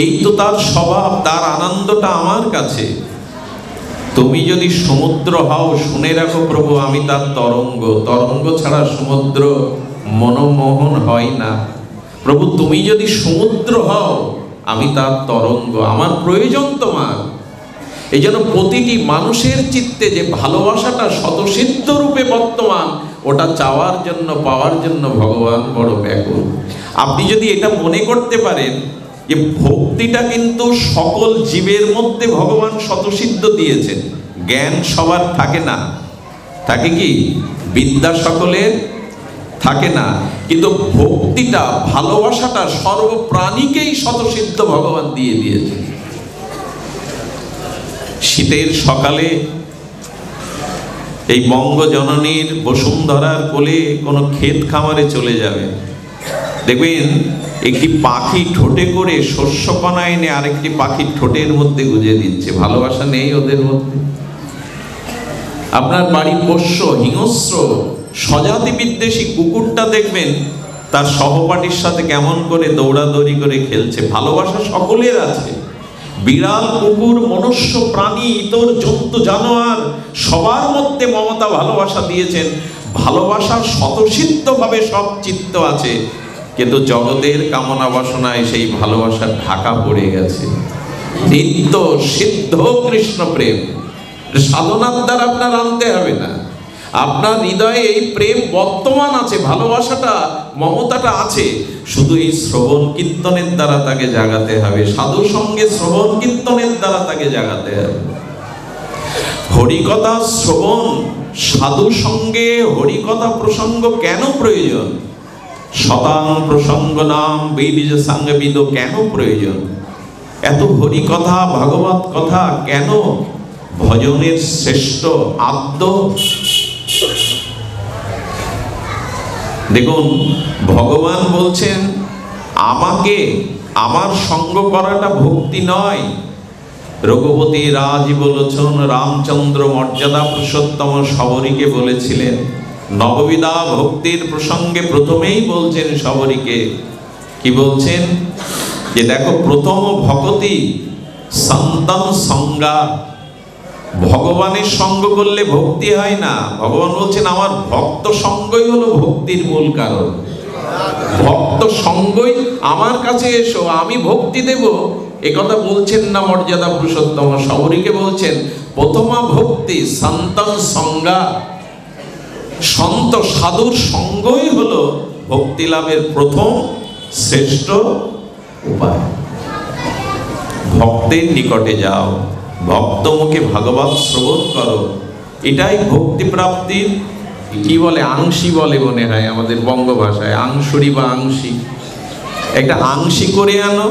এই তো তার স্বভাব, তার আনন্দটা আমার কাছে। তুমি যদি সমুদ্র হও, শুনে রাখো প্রভু আমি তার তরঙ্গ, তরঙ্গ ছাড়া সমুদ্র মনমোহন হয় না। প্রভু তুমি যদি সমুদ্র হও, আমি তার তরঙ্গ, আমার প্রয়োজন তোমার। এই জন্য প্রতিটি মানুষের চিত্তে যে ভালোবাসাটা স্বতঃসিদ্ধ রূপে বর্তমান, ওটা চাওয়ার জন্য, পাওয়ার জন্য ভগবান বড় ব্যাকুল। আপনি যদি এটা মনে করতে পারেন যে ভক্তিটা কিন্তু সকল জীবের মধ্যে ভগবান স্বতঃসিদ্ধ দিয়েছেন, জ্ঞান সবার থাকে না, থাকে কি? বিদ্যা সকলের থাকে না, কিন্তু ভক্তিটা, ভালোবাসাটা সর্বপ্রাণীকেই স্বতঃসিদ্ধ ভগবান দিয়ে দিয়েছেন। শীতের সকালে এই বঙ্গজননীর বসুন্ধরার কোলে কোনো ক্ষেত খামারে চলে যাবে, দেখবেন একটি পাখি ঠোঁটে করে শস্যকণা এনে আরেকটি পাখির ঠোঁটের মধ্যে গুজে দিচ্ছে। ভালোবাসা নেই ওদের মধ্যে? আপনার বাড়ির পোষ্য হিংস্র স্বজাতি বিদ্বেষী কুকুরটা দেখবেন তার সহপাঠীর সাথে কেমন করে দৌড়াদৌড়ি করে খেলছে। ভালোবাসা সকলের আছে। বিড়াল, কুকুর, মনুষ্য, প্রাণী, ইতর জন্তু, জানোয়ার সবার মধ্যে মমতা, ভালোবাসা দিয়েছেন। ভালোবাসার স্বতঃসিদ্ধভাবে সব চিত্ত আছে, কিন্তু জগতের কামনা বাসনায় সেই ভালোবাসার ঢাকা পড়ে গেছে। নিত্য সিদ্ধ কৃষ্ণ প্রেম। সাধনার দ্বারা আপনার আনতে হবে না, আপনার হৃদয়ে এই প্রেম বর্তমান আছে, ভালোবাসাটা মমতাটা আছে, শুধু এই শ্রবণ কীর্তনের দ্বারা তাকে জাগাতে হবে, সাধু সঙ্গে শ্রবণ কীর্তনের দ্বারা তাকে জাগাতে হবে। হরিকথা শ্রবণ, সাধু সঙ্গে হরিকথা প্রসঙ্গ কেন প্রয়োজন? শতাং প্রসঙ্গ নাম বীজ সাঙ্গবিদ কেন প্রয়োজন? এত হরিকথা ভাগবত কথা কেন ভজনের শ্রেষ্ঠ আদ্য? দেখুন, ভগবান বলছেন আমাকে আমার সঙ্গ করাটা ভক্তি নয়। রঘুপতি রাজীব লোচন রামচন্দ্র মর্যাদা পুরুষোত্তম শবরীকে বলেছিলেন, নববিধা ভক্তির প্রসঙ্গে প্রথমেই বলছেন শবরীকে, কি বলছেন? যে দেখো, প্রথম ভক্তি সন্তান সঙ্গা, ভগবানের সঙ্গ করলে ভক্তি হয় না। ভগবান বলছেন আমার ভক্ত সঙ্গই হলো ভক্তির মূল কারণ। ভক্ত সঙ্গই, আমার কাছে এসো আমি ভক্তি দেব, একথা বলছেন না মর্যাদা পুরুষোত্তম শবরীকে বলছেন প্রথমা ভক্তি সন্তান সঙ্গা, সন্ত সাধুর সঙ্গই হলো ভক্তি লাভের প্রথম শ্রেষ্ঠ উপায়। ভক্তের নিকটে যাও, ভক্তমুখে ভাগবত শ্রবণ করো, এটাই ভক্তি প্রাপ্তির কি বলে, আংশি বলে মনে হয় আমাদের বঙ্গ ভাষায়, আংশুরি বা আংশি। একটা আংশি করে আনো,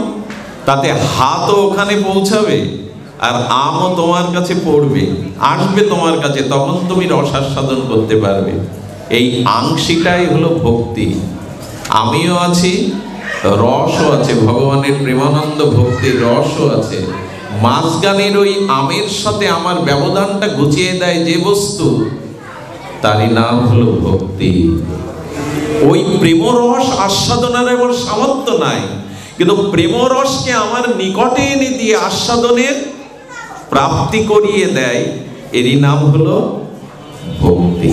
তাতে হাতও ওখানে পৌঁছাবে আর আমও তোমার কাছে পড়বে, আসবে তোমার কাছে, তখন তুমি রসাস্বাদন করতে পারবে। এই আংশিটাই হলো ভক্তি। আমিও আছি, রসও আছে, ভগবানের প্রেমানন্দ ভক্তির রসও আছে। মাঝখানের ওই আমের সাথে আমার ব্যবধানটা ঘুচিয়ে দেয় যে বস্তু, তারই নাম হলো ভক্তি। ওই প্রেমরস আস্বাদনের এমন সামর্থ্য নাই, কিন্তু প্রেমরসকে আমার নিকটে এনে দিয়ে আস্বাদনের প্রাপ্তি করিয়ে দেয়, এরই নাম হলো ভক্তি।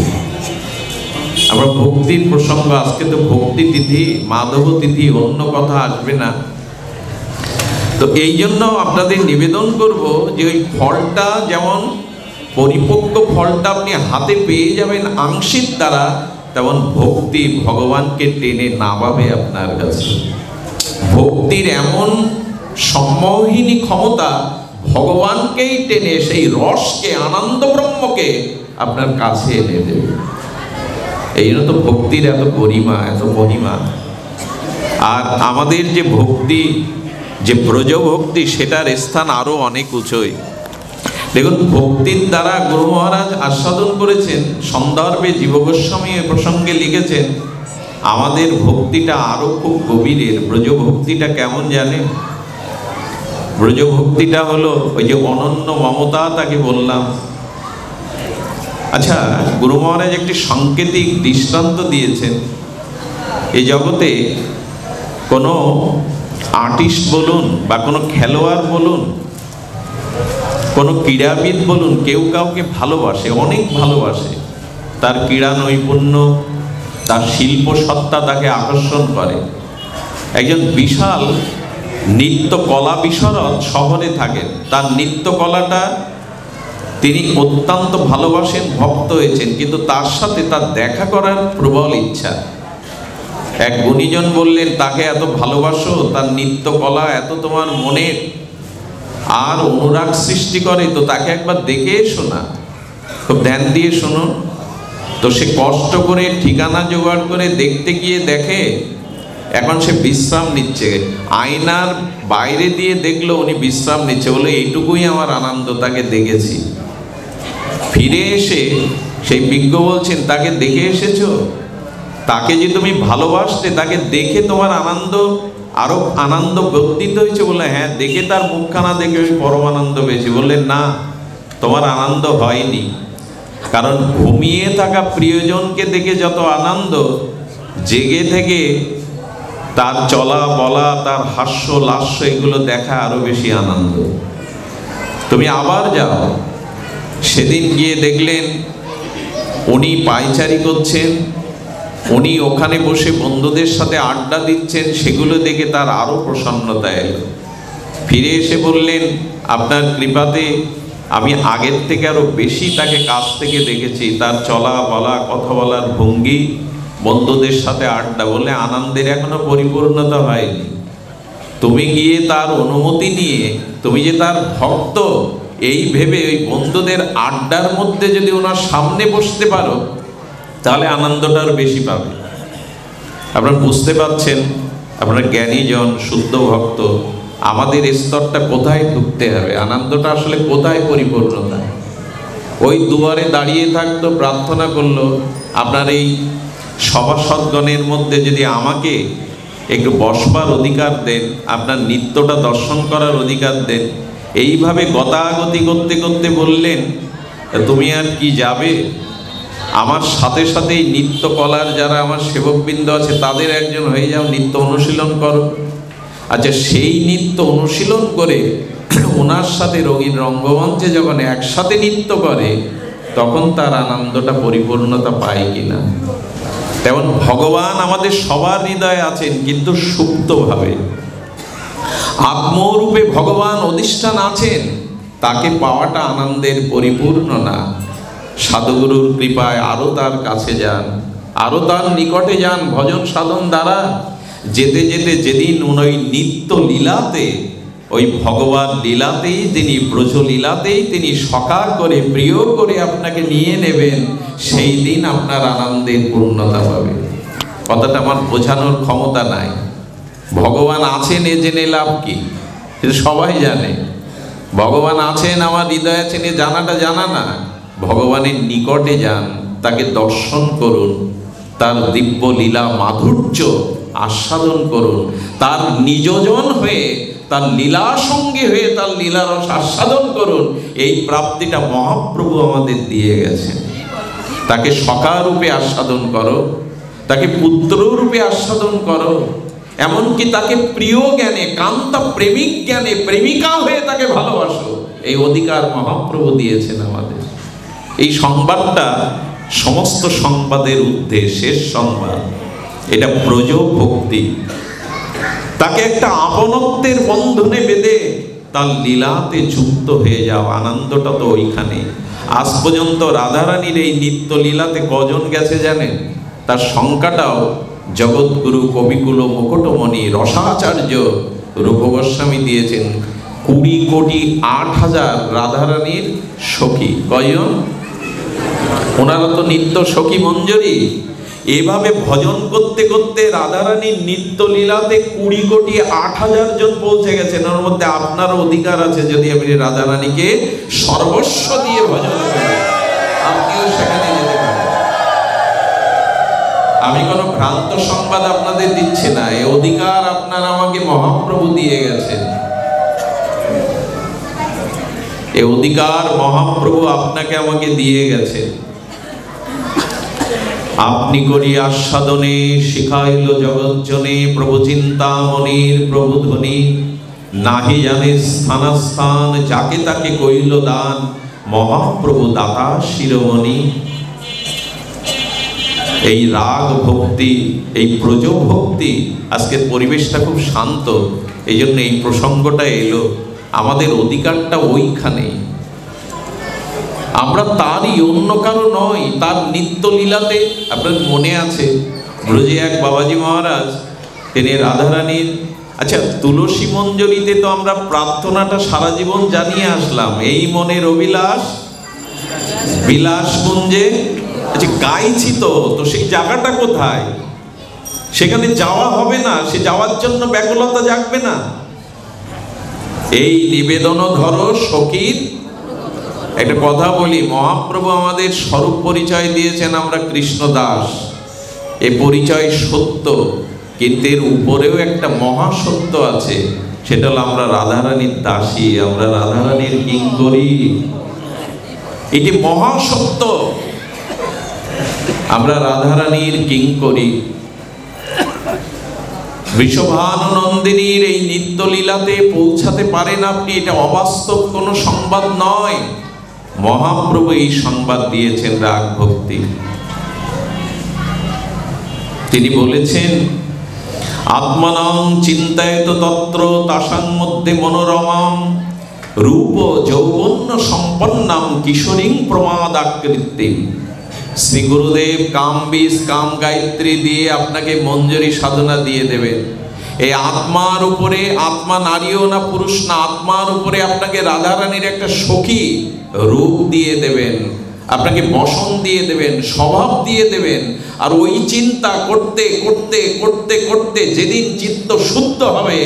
আমরা ভক্তির প্রসঙ্গ, আজকে তো ভক্তি তিথি, মাধব তিথি, অন্য কথা আসবে না। তো এই জন্য আপনাদের নিবেদন করব যে ওই ফলটা যেমন পরিপক্ক ফলটা আপনি হাতে পেয়ে যাবেন আংশিক দ্বারা, তেমন ভক্তি ভগবানকে টেনে নামাবে আপনার কাছে। ভক্তির এমন সম্মোহিনী ক্ষমতা, ভগবানকেই টেনে সেই রসকে, আনন্দ ব্রহ্মকে আপনার কাছে এনে দেবে। এই জন্য তো ভক্তির এত গরিমা, এত মহিমা। আর আমাদের যে ভক্তি, যে ব্রজ ভক্তি, সেটার স্থান আরো অনেক উঁচুই। দেখুন, ভক্তির দ্বারা গুরু মহারাজ আস্বাদন করেছেন, সন্দর্ভে জীব গোস্বামী এ প্রসঙ্গে লিখেছেন, আমাদের ভক্তিটা আরো খুব গভীরের। ব্রজ ভক্তিটা কেমন জানেন? ব্রজ ভক্তিটা হলো ওই যে অনন্য মমতা, তাকে বললাম। আচ্ছা, গুরু মহারাজ একটি সাংকেতিক দৃষ্টান্ত দিয়েছেন। এই জগতে কোনো আর্টিস্ট বলুন বা কোনো খেলোয়াড় বলুন, কোনো ক্রীড়াবিদ বলুন, কেউ কাউকে ভালোবাসে, অনেক ভালোবাসে, তার ক্রীড়া নৈপুণ্য, তার শিল্প সত্তা তাকে আকর্ষণ করে। একজন বিশাল নৃত্য কলা বিশারদ শহরে থাকেন, তার নৃত্য কলাটা তিনি অত্যন্ত ভালোবাসেন, ভক্ত হয়েছেন, কিন্তু তার সাথে তার দেখা করার প্রবল ইচ্ছা। এক গুণীজন বললেন, তাকে এত ভালোবাসো, তার নৃত্য কলা এত তোমার মনের আর অনুরাগ সৃষ্টি করে, তো তাকে একবার দেখে এসো না, খুব ধ্যান দিয়ে শুনুন। তো সে কষ্ট করে ঠিকানা জোগাড় করে দেখতে গিয়ে দেখে এখন সে বিশ্রাম নিচ্ছে। আয়নার বাইরে দিয়ে দেখলো উনি বিশ্রাম নিচ্ছে, বলে এইটুকুই আমার আনন্দ, তাকে দেখেছি। ফিরে এসে সেই বিজ্ঞ বলছেন, তাকে দেখে এসেছো? তাকে যে তুমি ভালোবাসতে, তাকে দেখে তোমার আনন্দ, আরো আনন্দ বর্ধিত হয়েছে? বলে হ্যাঁ, দেখে তার মুখখানা দেখে আমি পরম আনন্দ পেয়েছি। বললেন না, তোমার আনন্দ হয়নি, কারণ ঘুমিয়ে থাকা প্রিয়জনকে দেখে যত আনন্দ, জেগে থেকে তার চলা বলা, তার হাস্য লাস্য, এগুলো দেখা আরো বেশি আনন্দ। তুমি আবার যাও। সেদিন গিয়ে দেখলেন উনি পায়চারি করছেন, উনি ওখানে বসে বন্ধুদের সাথে আড্ডা দিচ্ছেন, সেগুলো দেখে তার আরো প্রসন্নতা এলো। ফিরে এসে বললেন, আপনার কৃপাতে আমি আগের থেকে আরো বেশি তাকে কাছ থেকে দেখেছি। তার চলা বলা, কথা বলার ভঙ্গি, বন্ধুদের সাথে আড্ডা, বলে আনন্দের এখনো পরিপূর্ণতা হয়নি। তুমি গিয়ে তার অনুমতি নিয়ে, তুমি যে তার ভক্ত এই ভেবে ওই বন্ধুদের আড্ডার মধ্যে যদি ওনার সামনে বসতে পারো, তাহলে আনন্দটা আরো বেশি পাবে। আপনারা বুঝতে পারছেন, আপনারা জ্ঞানীজন, শুদ্ধ ভক্ত, আমাদের স্তরটা কোথায় ঢুকতে হবে, আনন্দটা আসলে কোথায় পরিপূর্ণতা। ওই দুয়ারে দাঁড়িয়ে থাকতো, প্রার্থনা করলো, আপনার এই সভাসদগণের মধ্যে যদি আমাকে একটু বসবার অধিকার দেন, আপনার নিত্যটা দর্শন করার অধিকার দেন। এইভাবে গতাগতি করতে করতে বললেন, তুমি আর কি যাবে, আমার সাথে সাথেই নিত্য কলার যারা আমার সেবকবৃন্দ আছে তাদের একজন হয়ে যাও, নিত্য অনুশীলন করো। আচ্ছা, সেই নিত্য অনুশীলন করে ওনার সাথে রঙিন রঙ্গমঞ্চে যখন একসাথে নৃত্য করে, তখন তার আনন্দটা পরিপূর্ণতা পায় কিনা। তেমন ভগবান আমাদের সবার হৃদয়ে আছেন, কিন্তু সুপ্তভাবে আত্মরূপে ভগবান অধিষ্ঠান আছেন, তাকে পাওয়াটা আনন্দের পরিপূর্ণ না। সাধুগুরুর কৃপায় আরো তার কাছে যান, আরো তার নিকটে যান ভজন সাধন দ্বারা। যেতে যেতে যেদিন ওই নিত্য লীলাতে, ওই ভগবান লীলাতেই তিনি, ব্রজ লীলাতেই তিনি সখা করে, প্রিয় করে আপনাকে নিয়ে নেবেন, সেই দিন আপনার আনন্দের পূর্ণতা পাবে। কথাটা আমার বোঝানোর ক্ষমতা নাই। ভগবান আছেন এ জেনে লাভ কি, সবাই জানে। ভগবান আছেন আমার হৃদয়ে আছেন এ জানাটা জানা না। ভগবানের নিকটে যান, তাকে দর্শন করুন, তার দিব্য লীলা মাধুর্য আস্বাদন করুন, তার নিজজন হয়ে, তার লীলা সঙ্গী হয়ে তার লীলার রস আস্বাদন করুন। এই প্রাপ্তিটা মহাপ্রভু আমাদের দিয়ে গেছেন। তাকে সখা রূপে আস্বাদন করো, তাকে পুত্র রূপে আস্বাদন করো, এমনকি তাকে প্রিয় জ্ঞানে, কান্তা প্রেমিক জ্ঞানে প্রেমিকা হয়ে তাকে ভালোবাসো। এই অধিকার মহাপ্রভু দিয়েছেন আমাদের। এই সংবাদটা সমস্ত সংবাদের ঊর্ধ্বে শেষ সংবাদ, এটা ব্রজ ভক্তি। তাকে একটা আপনত্বের বন্ধনে বেঁধে তার লীলাতে যুক্ত হয়ে যাও, আনন্দটা তো ওইখানে। আজ পর্যন্ত রাধারানীর এই নিত্য লীলাতে কজন গেছে জানেন? তার সংখ্যাটাও জগৎগুরু কবিকুল মুকুটমণি রসাচার্য রূপ গোস্বামী দিয়েছেন 20,08,000 রাধারানীর সখী। কয়জন? ওনারা তো নিত্য সখী মঞ্জরি। এভাবে ভজন করতে করতে রাধারানীর নিত্য লীলাতে 20,08,000 জন পৌঁছে গেছেন। ওর মধ্যে আপনারও অধিকার আছে, যদি আপনি রাধারানীকে সর্বস্ব দিয়ে ভজন করেন, আপনিও সেখানে যেতে পারেন। আমি কোনো ভ্রান্ত সংবাদ আপনাদের দিচ্ছি না, এই অধিকার আপনার আমাকে মহাপ্রভু দিয়ে গেছেন। এই অধিকার মহাপ্রভু আপনাকে আমাকে দিয়ে গেছেন। আপনি করি আস্বাদনে শিখাইল জগজ্জনে, প্রভু চিন্তামণির প্রভু ধ্বনি। নাহি জানে স্থানাস্থান, যাকে তাকে কইল দান, মহাপ্রভু দাতা শিরোমণি। এই রাগ ভক্তি, এই ব্রজ ভক্তি, আজকের পরিবেশটা খুব শান্ত, এই জন্য এই প্রসঙ্গটা এলো। আমাদের অধিকারটা ওইখানেই, আমরা তারই, অন্য কারো নয়। তার নিত্য লীলাতে আপনার মনে আছে, ব্রজে এক বাবাজি মহারাজ, তিনি রাধারানীর, আচ্ছা তুলসী মঞ্জরিতে তো আমরা প্রার্থনাটা সারা জীবন জানিয়ে আসলাম, এই মনের অভিলাষ বিলাস কুঞ্জে। আচ্ছা গাইছি তো সেই জায়গাটা কোথায়? সেখানে যাওয়া হবে না, সে যাওয়ার জন্য ব্যাকুলতা জাগবে না। এই নিবেদন ধরো সখীর। একটা কথা বলি, মহাপ্রভু আমাদের স্বরূপ পরিচয় দিয়েছেন, আমরা কৃষ্ণ দাস। এ পরিচয় সত্য, কিন্তু এর উপরেও একটা মহাসত্য আছে, সেটা হলো আমরা রাধারানীর দাসী, আমরা রাধারানীর কিঙ্করী। এটি মহাসত্য, আমরা রাধারানীর কিঙ্করী। বৃষভানুনন্দিনীর এই নিত্য লীলাতে পৌঁছাতে পারেন আপনি, এটা অবাস্তব কোনো সংবাদ নয়। মহাপ্রভু এই সংবাদ দিয়েছেন রাগ ভক্তি। তিনি বলেছেন, আত্মানাং চিন্তায়ত তত্র তাসাং মধ্যে মনোরমাম রূপ যৌবন্য সম্পন্নাম কিশোরীং প্রমাদাকৃত্যে। শ্রী গুরুদেব কাম বীজ কাম গায়ত্রী দিয়ে আপনাকে মঞ্জরি সাধনা দিয়ে দেবেন। এই আত্মার উপরে, আত্মা নারীও না পুরুষ না, আত্মার উপরে আপনাকে রাধারানীর একটা সখী রূপ দিয়ে দেবেন, আপনাকে বসন দিয়ে দেবেন, স্বভাব দিয়ে দেবেন। আর ওই চিন্তা করতে করতে করতে করতে যেদিন চিত্ত শুদ্ধ হবে,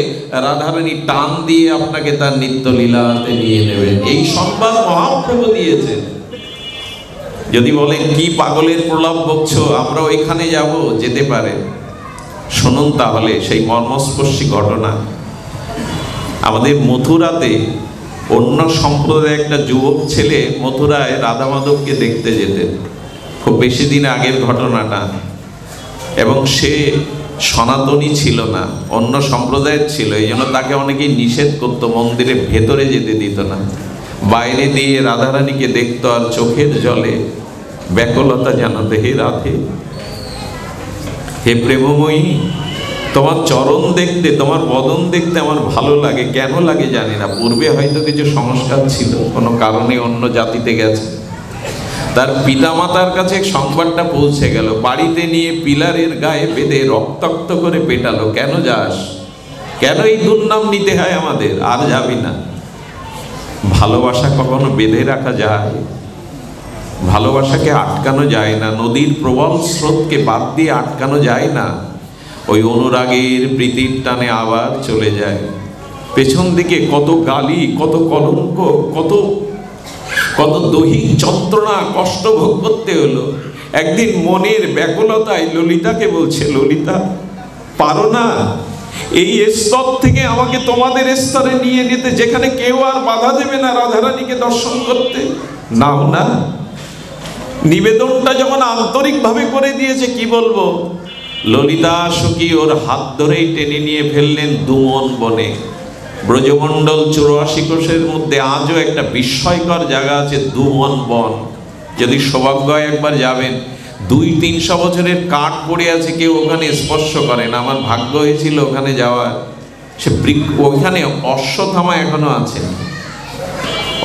রাধারানী টান দিয়ে আপনাকে তার নিত্য লীলাতে নিয়ে নেবেন। এই সংবাদ মহাপ্রভু দিয়েছেন। যদি বলেন কি পাগলের প্রলাপ বকছো, আমরা ওইখানে যাব, যেতে পারে। শুনুন তাহলে সেই মর্মস্পর্শী ঘটনা। আমাদের মথুরাতে অন্য সম্প্রদায়ের একটা যুবক ছেলে মথুরায় রাধা মাধবকে দেখতে যেতেন। খুব বেশি দিন আগের ঘটনাটা। এবং সে সনাতনী ছিল না, অন্য সম্প্রদায়ের ছিল। এই জন্য তাকে অনেকেই নিষেধ করতো, মন্দিরের ভেতরে যেতে দিত না। বাইরে দিয়ে রাধারানীকে দেখত আর চোখের জলে ব্যাকুলতা জানাতে, হে রাধে, হে প্রেমময়ী, তোমার চরণ দেখতে, তোমার বদন দেখতে আমার ভালো লাগে। কেন লাগে জানি না, পূর্বে হয়তো কিছু সংস্কার ছিল, কোনো কারণে অন্য জাতিতে গেছে। তার পিতামাতার কাছে সংবাদটা পৌঁছে গেল। বাড়িতে নিয়ে পিলারের গায়ে বেঁধে রক্তাক্ত করে পেটালো। কেন যাস? কেন এই দুর্নাম নিতে হয় আমাদের? আর যাবি না। ভালোবাসা কখনো বেঁধে রাখা যায়? ভালোবাসাকে আটকানো যায় না। নদীর প্রবল স্রোতকে বাদ দিয়ে আটকানো যায় না। ওই অনুরাগের প্রীতির টানে আবার চলে যায়। পেছন দিকে কত গালি, কত কলঙ্ক, কত কত দৈহিক যন্ত্রণা, কষ্ট ভোগ করতে হলো। একদিন মনের ব্যাকুলতায় ললিতাকে বলছে, ললিতা, পারো না এই স্তর থেকে আমাকে তোমাদের স্তরে নিয়ে নিতে, যেখানে কেউ আর বাধা দেবে না রাধারানীকে দর্শন করতে? নাও না। নিবেদনটা যখন আন্তরিকভাবে করে দিয়েছে, কি বলবো, ললিতা সখী ওর হাত ধরেই টেনে নিয়ে ফেললেন দুমন বনে। ব্রজমণ্ডল 84 কোষের মধ্যে আজও একটা বিস্ময়কর জায়গা আছে, দুমন বন। যদি সৌভাগ্য হয় একবার যাবেন। 200-300 বছরের কাঠ পড়ে আছে, কেউ ওখানে স্পর্শ করেন। আমার ভাগ্য হয়েছিল ওখানে যাওয়ার। সে ওখানে অশ্বত্থামা এখনো আছে।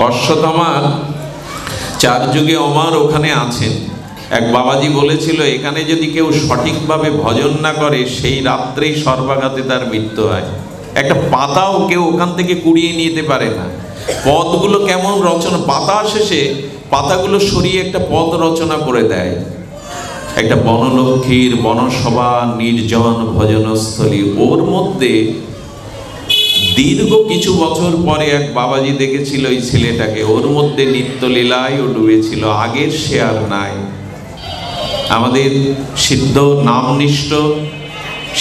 অশ্বত্থামার 4 যুগে অমর ওখানে আছেন। এক বাবাজি বলেছিল, এখানে যদি কেউ সঠিকভাবে ভজন না করে, সেই রাত্রেই সর্বাঘাতে তার মৃত্যু হয়। একটা পাতাও কেউ ওখান থেকে কুড়িয়ে নিতে পারে না। পদগুলো কেমন রচনা, পাতা শেষে পাতাগুলো সরিয়ে একটা পদ রচনা করে দেয়। একটা বনলক্ষ্মীর বনসভা, নির্জন ভজনস্থলী। ওর মধ্যে দীর্ঘ কিছু বছর পরে এক বাবাজি দেখেছিল ওই ছেলেটাকে, ওর মধ্যে নিত্যলীলায় ও ডুবেছিল। আগের সে আর নাই। আমাদের সিদ্ধ নামনিষ্ঠ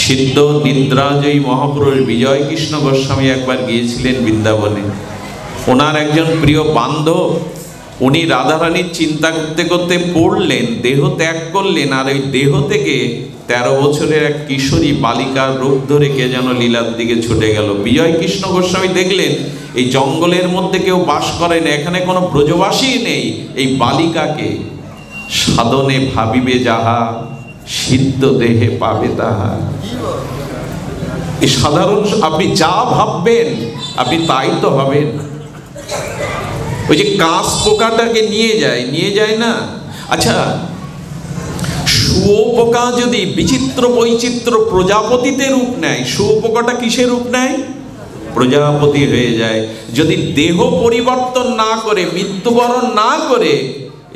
সিদ্ধ নিদ্রাজয়ী মহাপুরুষ বিজয় কৃষ্ণ গোস্বামী একবার গিয়েছিলেন বৃন্দাবনে। ওনার একজন প্রিয় বান্ধব, উনি রাধারানীর চিন্তা করতে করতে পড়লেন, দেহ ত্যাগ করলেন। আর ওই দেহ থেকে 13 বছরের এক কিশোরী বালিকার রূপ ধরে কে যেন লীলার দিকে ছুটে গেল। বিজয় কৃষ্ণ গোস্বামী দেখলেন এই জঙ্গলের মধ্যে কেউ বাস করে না, এখানে কোনো ব্রজবাসী নেই। এই বালিকাকে সাধনে ভাবিবে যাহা, সিদ্ধ দেহে পাবে তাহা। এই সাধারণ আপনি যা ভাববেন আপনি তাই তো হবেন। ওই যে কাঁচ পোকাটাকে নিয়ে যায় না? আচ্ছা, শুয়োপোকা যদি বিচিত্র বৈচিত্র্য প্রজাপতিতে রূপ নেয়, শুয়োপোকাটা কিসের রূপ নেয়? প্রজাপতি হয়ে যায়। যদি দেহ পরিবর্তন না করে, মৃত্যুবরণ না করে,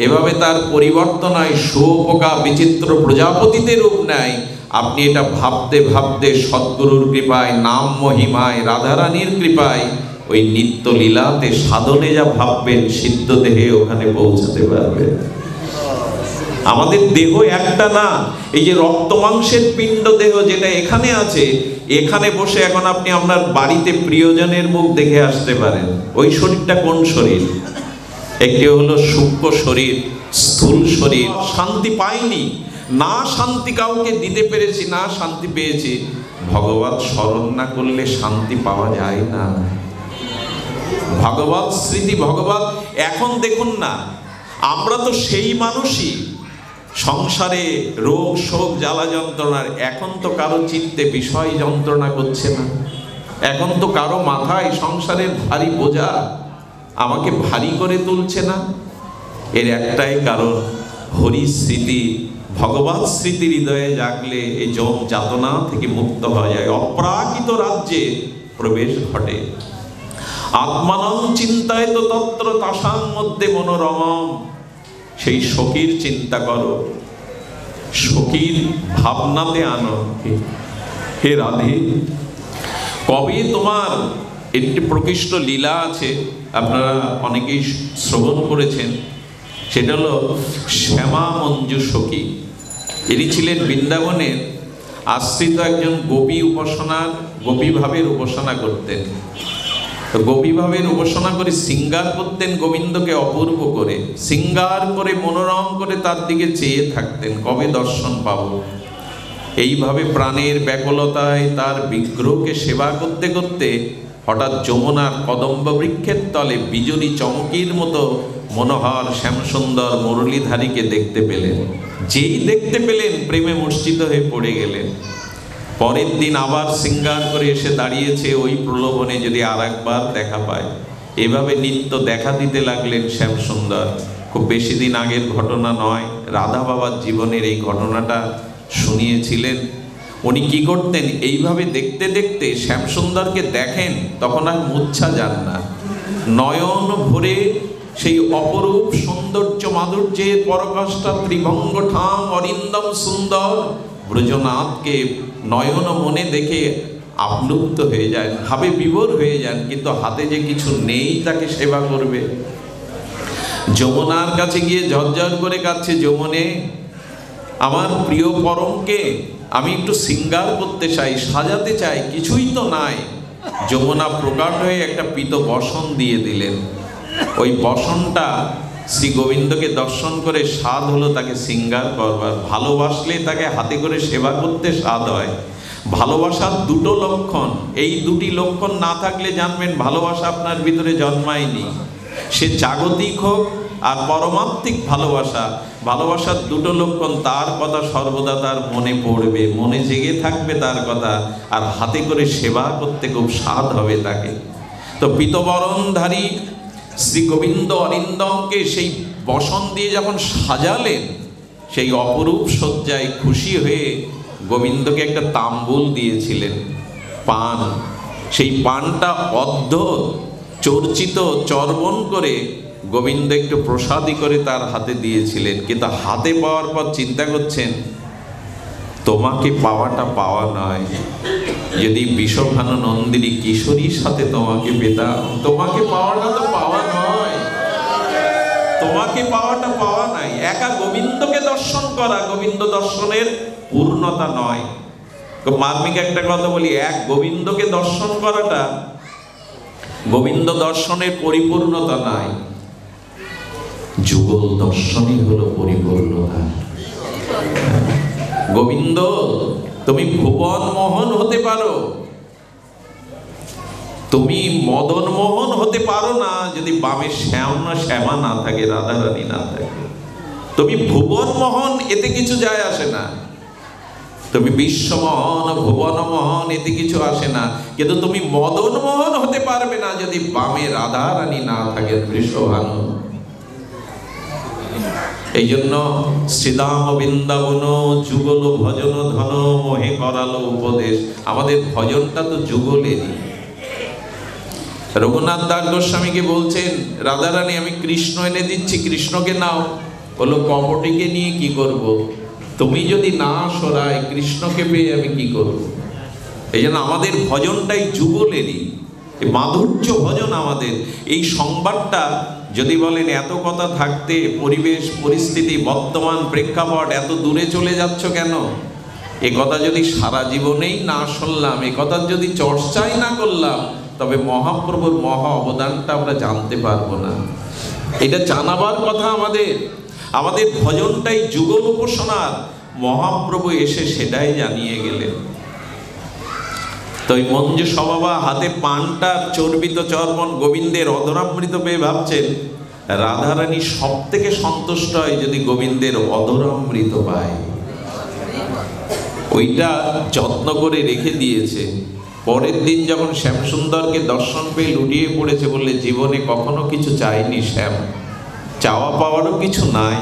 এভাবে তার পরিবর্তন হয়, শুয়োপোকা বিচিত্র প্রজাপতিতে রূপ নেয়। আপনি এটা ভাবতে ভাবতে সদ্গুরুর কৃপায়, নাম মহিমায়, রাধারানীর কৃপায়, ওই নিত্য লীলাতে সাধনে যা ভাববেন, সিদ্ধ দেহে ওখানে পৌঁছাতে পারবেন। আমাদের দেহ একটা না। এই যে রক্ত মাংসের পিণ্ড দেহ যেটা এখানে আছে, এখানে বসে এখন আপনি আপনার বাড়িতে প্রিয়জনের মুখ দেখে আসতে পারেন। ওই শরীরটা কোন শরীর? একটি হলো সূক্ষ্ম শরীর, স্থূল শরীর। শান্তি পাইনি, না শান্তি কাউকে দিতে পেরেছি, না শান্তি পেয়েছি। ভগবত স্মরণ না করলে শান্তি পাওয়া যায় না। ভগবত স্মৃতি, ভগবত। এখন দেখুন না, আমরা তো সেই মানুষই সংসারে রোগ শোক জ্বালা যন্ত্রণার, এখন তো কারো চিত্তে বিষয় যন্ত্রণা করছে না, এখন তো কারো মাথায় সংসারের ভারী বোঝা আমাকে ভারী করে তুলছে না। এর একটাই কারণ, হরি স্মৃতি, ভগবৎ স্মৃতি হৃদয়ে জাগলে এই যম যাতনা থেকে মুক্ত হয়ে যায়, অপ্রাকৃত রাজ্যে প্রবেশ ঘটে। আত্মানং চিন্তায় তো তত্র তাসাং মধ্যে মনোরমম। সেই সখীর চিন্তা করো, সখীর ভাবনাতে আনো। হে রাধে, কবে তোমার একটি প্রকৃষ্ট লীলা আছে, আপনারা অনেকেই শ্রবণ করেছেন, সেটা হলো শ্যামা মঞ্জু সখী। এটি ছিলেন বৃন্দাবনের আশ্রিত একজন গোপী উপাসনার, গোপী ভাবের উপাসনা করতেন। তো গোপী ভাবের উপাসনা করে শৃঙ্গার করতেন গোবিন্দকে অপূর্ব করে, শৃঙ্গার করে মনোরম করে তার দিকে চেয়ে থাকতেন, কবে দর্শন পাব। এইভাবে প্রাণের ব্যাকুলতায় তার বিগ্রহকে সেবা করতে করতে হঠাৎ যমুনার কদম্ব বৃক্ষের তলে বিজলি চমকির মতো মনোহর শ্যামসুন্দর মুরলীধারীকে দেখতে পেলেন। যেই দেখতে পেলেন প্রেমে মূর্ছিত হয়ে পড়ে গেলেন। পরের দিন আবার শৃঙ্গার করে এসে দাঁড়িয়েছে ওই প্রলোভনে যদি আর একবার দেখা পায়। এভাবে নিত্য দেখা দিতে লাগলেন শ্যামসুন্দর। খুব বেশি দিন আগের ঘটনা নয়, রাধা বাবার জীবনের এই ঘটনাটা শুনিয়েছিলেন। উনি কি করতেন, এইভাবে দেখতে দেখতে শ্যামসুন্দরকে দেখেন, তখন আর মূর্ছা যান না, নয়ন ভরে সেই অপরূপ সৌন্দর্য মাধুর্যের পরকাষ্ঠা ত্রিভঙ্গ ঠাম অরিন্দম সুন্দর ব্রজনাথকে নয়ন মনে দেখে আপ্লুপ্ত হয়ে যায়, ভাবে বিভোর হয়ে যান, কিন্তু হাতে যে কিছু নেই তাকে সেবা করবে। যমুনার কাছে গিয়ে ঝরঝর করে কাঁদছে, যমুনে আমার প্রিয় পরমকে আমি একটু শৃঙ্গার করতে চাই, সাজাতে চাই, কিছুই তো নাই। যমুনা প্রকাট হয়ে একটা পীত বসন দিয়ে দিলেন। ওই বসনটা শ্রী গোবিন্দকে দর্শন করে স্বাদ হলো তাকে শৃঙ্গার করবার। ভালোবাসলে তাকে হাতে করে সেবা করতে স্বাদ হয়। ভালোবাসার দুটো লক্ষণ, এই দুটি লক্ষণ না থাকলে জানবেন ভালোবাসা আপনার ভিতরে জন্মায়নি। সে জাগতিক হোক আর পরমাত্মিক ভালোবাসা, ভালোবাসার দুটো লক্ষণ, তার কথা সর্বদা তার মনে পড়বে, মনে জেগে থাকবে তার কথা, আর হাতে করে সেবা করতে খুব স্বাদ হবে তাকে। তো পীতবরণধারী শ্রী গোবিন্দ অরিন্দমকে সেই বসন দিয়ে যখন সাজালেন, সেই অপরূপ সজ্জায় খুশি হয়ে গোবিন্দকে একটা তাম্বুল দিয়েছিলেন, পান। সেই পানটা অর্ধ চর্চিত চর্বণ করে গোবিন্দ একটু প্রসাদী করে তার হাতে দিয়েছিলেন। কিন্তু হাতে পাওয়ার পর চিন্তা করছেন, তোমাকে পাওয়াটা পাওয়া নয়, যদি বিষভানু নন্দিনী কিশোরীর সাথে তোমাকে পেতাম, তোমাকে পাওয়াটা তো পাওয়া নয়, তোমাকে পাওয়াটা পাওয়া নাই। একা গোবিন্দকে দর্শন করা গোবিন্দ দর্শনের পূর্ণতা নয়। মার্মিক একটা কথা বলি, এক গোবিন্দকে দর্শন করাটা গোবিন্দ দর্শনের পরিপূর্ণতা নাই, যুগল দর্শনই হলো পরিপূর্ণতা। গোবিন্দ তুমি ভুবন মোহন হতে পারো, তুমি মদন মোহন হতে পারো না যদি বামে শ্যামা না থাকে, রাধারানী না থাকে। তুমি ভুবন মোহন, এতে কিছু যায় আসে না। তুমি বিশ্বমোহন, ভুবন মোহন, এতে কিছু আসে না। কিন্তু তুমি মদন মোহন হতে পারবে না যদি বামে রাধারানী না থাকে, বৃষভানু। এই জন্য শ্রীদাম বৃন্দাবন যুগল ভজন ধন মোহে করালো উপদেশ। আমাদের ভজনটা তো যুগলেরই। রঘুনাথ দাস গোস্বামীকে বলছেন, রাধারানী আমি কৃষ্ণ এনে দিচ্ছি, কৃষ্ণকে নাও। বললো কপটিকে নিয়ে কি করব, তুমি যদি না সরাই কৃষ্ণকে পেয়ে আমি কি করব। এই জন্য আমাদের ভজনটাই যুগলেরই, মাধুর্য ভজন আমাদের। এই সংবাদটা যদি বলেন এত কথা থাকতে পরিবেশ পরিস্থিতি বর্তমান প্রেক্ষাপট এত দূরে চলে যাচ্ছ কেন, এ কথা যদি সারা জীবনেই না শুনলাম, এ কথা যদি চর্চাই না করলাম, তবে মহাপ্রভুর মহা অবদানটা আমরা জানতে পারবো না। এটা জানাবার কথা আমাদের। আমাদের ভজনটাই যুগল উপাসনার, মহাপ্রভু এসে সেটাই জানিয়ে গেলেন। তো ওই মঞ্জু সবাবা হাতে পানটা চর্বিত চর্বণ গোবিন্দের অধরামৃত পেয়ে ভাবছেন রাধারানী সব থেকে সন্তুষ্ট হয় যদি গোবিন্দের অধরামৃত পায়। ওইটা যত্ন করে রেখে দিয়েছে। পরের দিন যখন শ্যামসুন্দরকে দর্শন পেয়ে লুটিয়ে পড়েছে, বললে জীবনে কখনো কিছু চাইনি শ্যাম, চাওয়া পাওয়ারও কিছু নাই,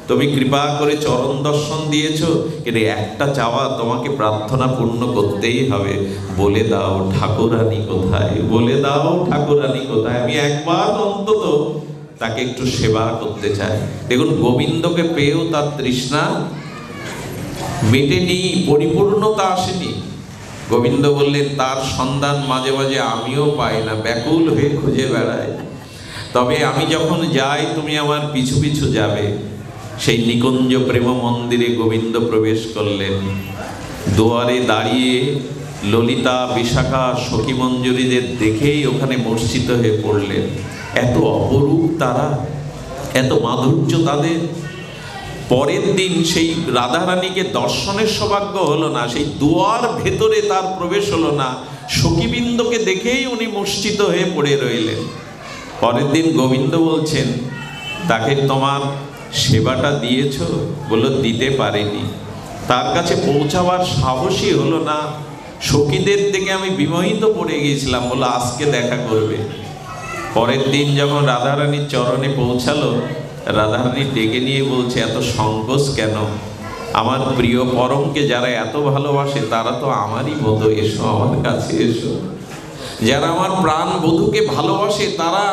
তুমি কৃপা করে চরণ দর্শন দিয়েছো, কিন্তু একটা চাওয়া তোমাকে প্রার্থনা পূর্ণ করতেই হবে, বলে দাও ঠাকুরানী কোথায়, বলে দাও ঠাকুরানী কোথায়, আমি একবার অন্তত তাকে একটু সেবা করতে চাই। দেখুন, গোবিন্দকে পেয়েও তার তৃষ্ণা মেটেনি, পরিপূর্ণতা আসেনি। গোবিন্দ বললেন তার সন্ধান মাঝে মাঝে আমিও পাই না, ব্যাকুল হয়ে খুঁজে বেড়াই, তবে আমি যখন যাই তুমি আমার পিছু পিছু যাবে। সেই নিকুঞ্জ প্রেম মন্দিরে গোবিন্দ প্রবেশ করলেন। দুয়ারে দাঁড়িয়ে ললিতা, বিশাখা, সখী মঞ্জুরিদের দেখেই ওখানে মূর্ছিত হয়ে পড়লেন। এত অপরূপ তারা, এত মাধুর্য তাদের। পরের দিন সেই রাধারানীকে দর্শনের সৌভাগ্য হলো না, সেই দুয়ার ভেতরে তার প্রবেশ হলো না, সখীবৃন্দকে দেখেই উনি মূর্ছিত হয়ে পড়ে রইলেন। পরের দিন গোবিন্দ বলছেন, তাকে তোমার সেবাটা দিয়েছ? বলল দিতে পারেনি, তার কাছে পৌঁছাবার সাহসই হলো না, সখীদের থেকে আমি বিমোহিত পড়ে গিয়েছিলাম, বললো আজকে দেখা করবে। পরের দিন যখন রাধারানীর চরণে পৌঁছালো, রাধারানী ডেকে নিয়ে বলছে, এত সংকোচ কেন? আমার প্রিয় পরমকে যারা এত ভালোবাসে তারা তো আমারই মতো, এসো আমার কাছে এসো। যারা আমার প্রাণ বধূকে ভালোবাসে তারা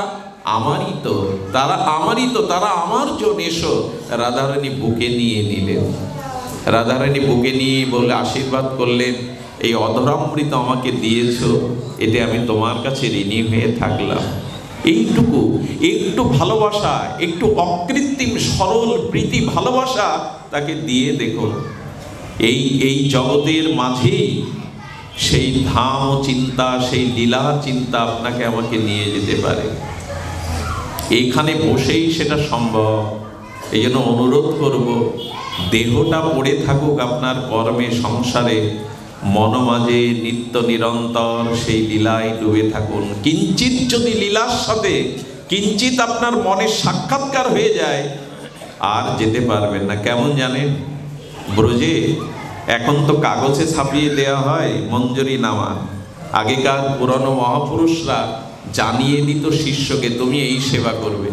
আমারই তো, তারা আমারই তো, তারা আমার জন, এসো। রাধারানী বুকে নিয়ে নিলেন। রাধারানী বুকে নিয়ে বলে আশীর্বাদ করলেন, এই অধরামৃত আমাকে দিয়েছো, এতে আমি তোমার কাছে ঋণী হয়ে থাকলাম। এইটুকু একটু ভালোবাসা, একটু অকৃত্রিম সরল প্রীতি ভালোবাসা তাকে দিয়ে দেখুন। এই জগতের মাঝেই সেই ধাম চিন্তা, সেই লীলা চিন্তা আপনাকে আমাকে নিয়ে যেতে পারে। এইখানে বসেই সেটা সম্ভব। এই জন্য অনুরোধ করব, দেহটা পড়ে থাকুক আপনার কর্মে, সংসারে, মন মাঝে নিত্য নিরন্তর সেই লীলায় ডুবে থাকুন। কিঞ্চিত যদি লীলার সাথে কিঞ্চিত আপনার মনের সাক্ষাৎকার হয়ে যায়, আর যেতে পারবেন না। কেমন জানেন, ব্রজে এখন তো কাগজে ছাপিয়ে দেওয়া হয় মঞ্জুরি নামা। আগেকার পুরনো মহাপুরুষরা জানিয়ে দিত শিষ্যকে, তুমি এই সেবা করবে।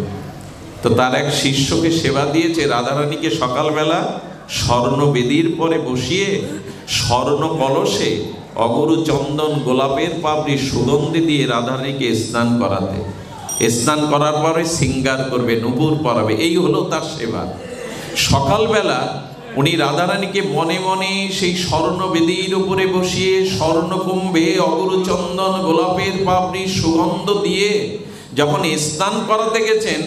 তো তার এক শিষ্যকে সেবা দিয়েছে, রাধারানীকে সকালবেলা স্বর্ণ বেদির পরে বসিয়ে স্বর্ণ কলসে অগরু চন্দন গোলাপের পাপড়ি সুগন্ধি দিয়ে রাধারানীকে স্নান করাতে, স্নান করার পরে শৃঙ্গার করবে, নূপুর পরাবে, এই হলো তার সেবা। সকালবেলা উনি রাধারানীকে মনে মনে সেই স্বর্ণ বেদির উপরে বসিয়ে স্বর্ণকুম্ভে অগরু চন্দন গোলাপের পাপড়ি সুগন্ধ দিয়ে যখন স্নান করাতে গেছেন,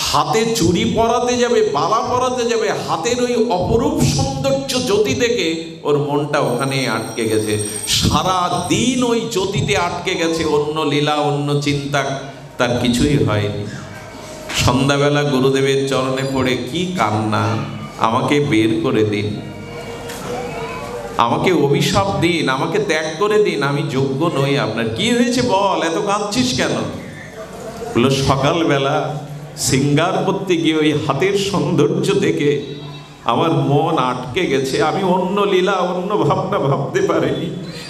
হাতে চুড়ি পরাতে যাবে, বালা পরাতে যাবে, হাতের ওই অপরূপ সৌন্দর্য জ্যোতি দেখে ওর মনটা ওখানে আটকে গেছে। সারা দিন ওই জ্যোতিতে আটকে গেছে, অন্য লীলা, অন্য চিন্তা তার কিছুই হয়নি। সন্ধ্যাবেলা গুরুদেবের চরণে পড়ে কি কান্না, আমাকে বের করে দিন, আমাকে অভিশাপ দিন, আমাকে ত্যাগ করে দিন, আমি যোগ্য নই আপনার। কি হয়েছে বল, এত কাঁদছিস কেন? বললো সকালবেলা শৃঙ্গার করতে গিয়ে ওই হাতের সৌন্দর্য দেখে আমার মন আটকে গেছে, আমি অন্য লীলা, অন্য ভাবনা ভাবতে পারিনি।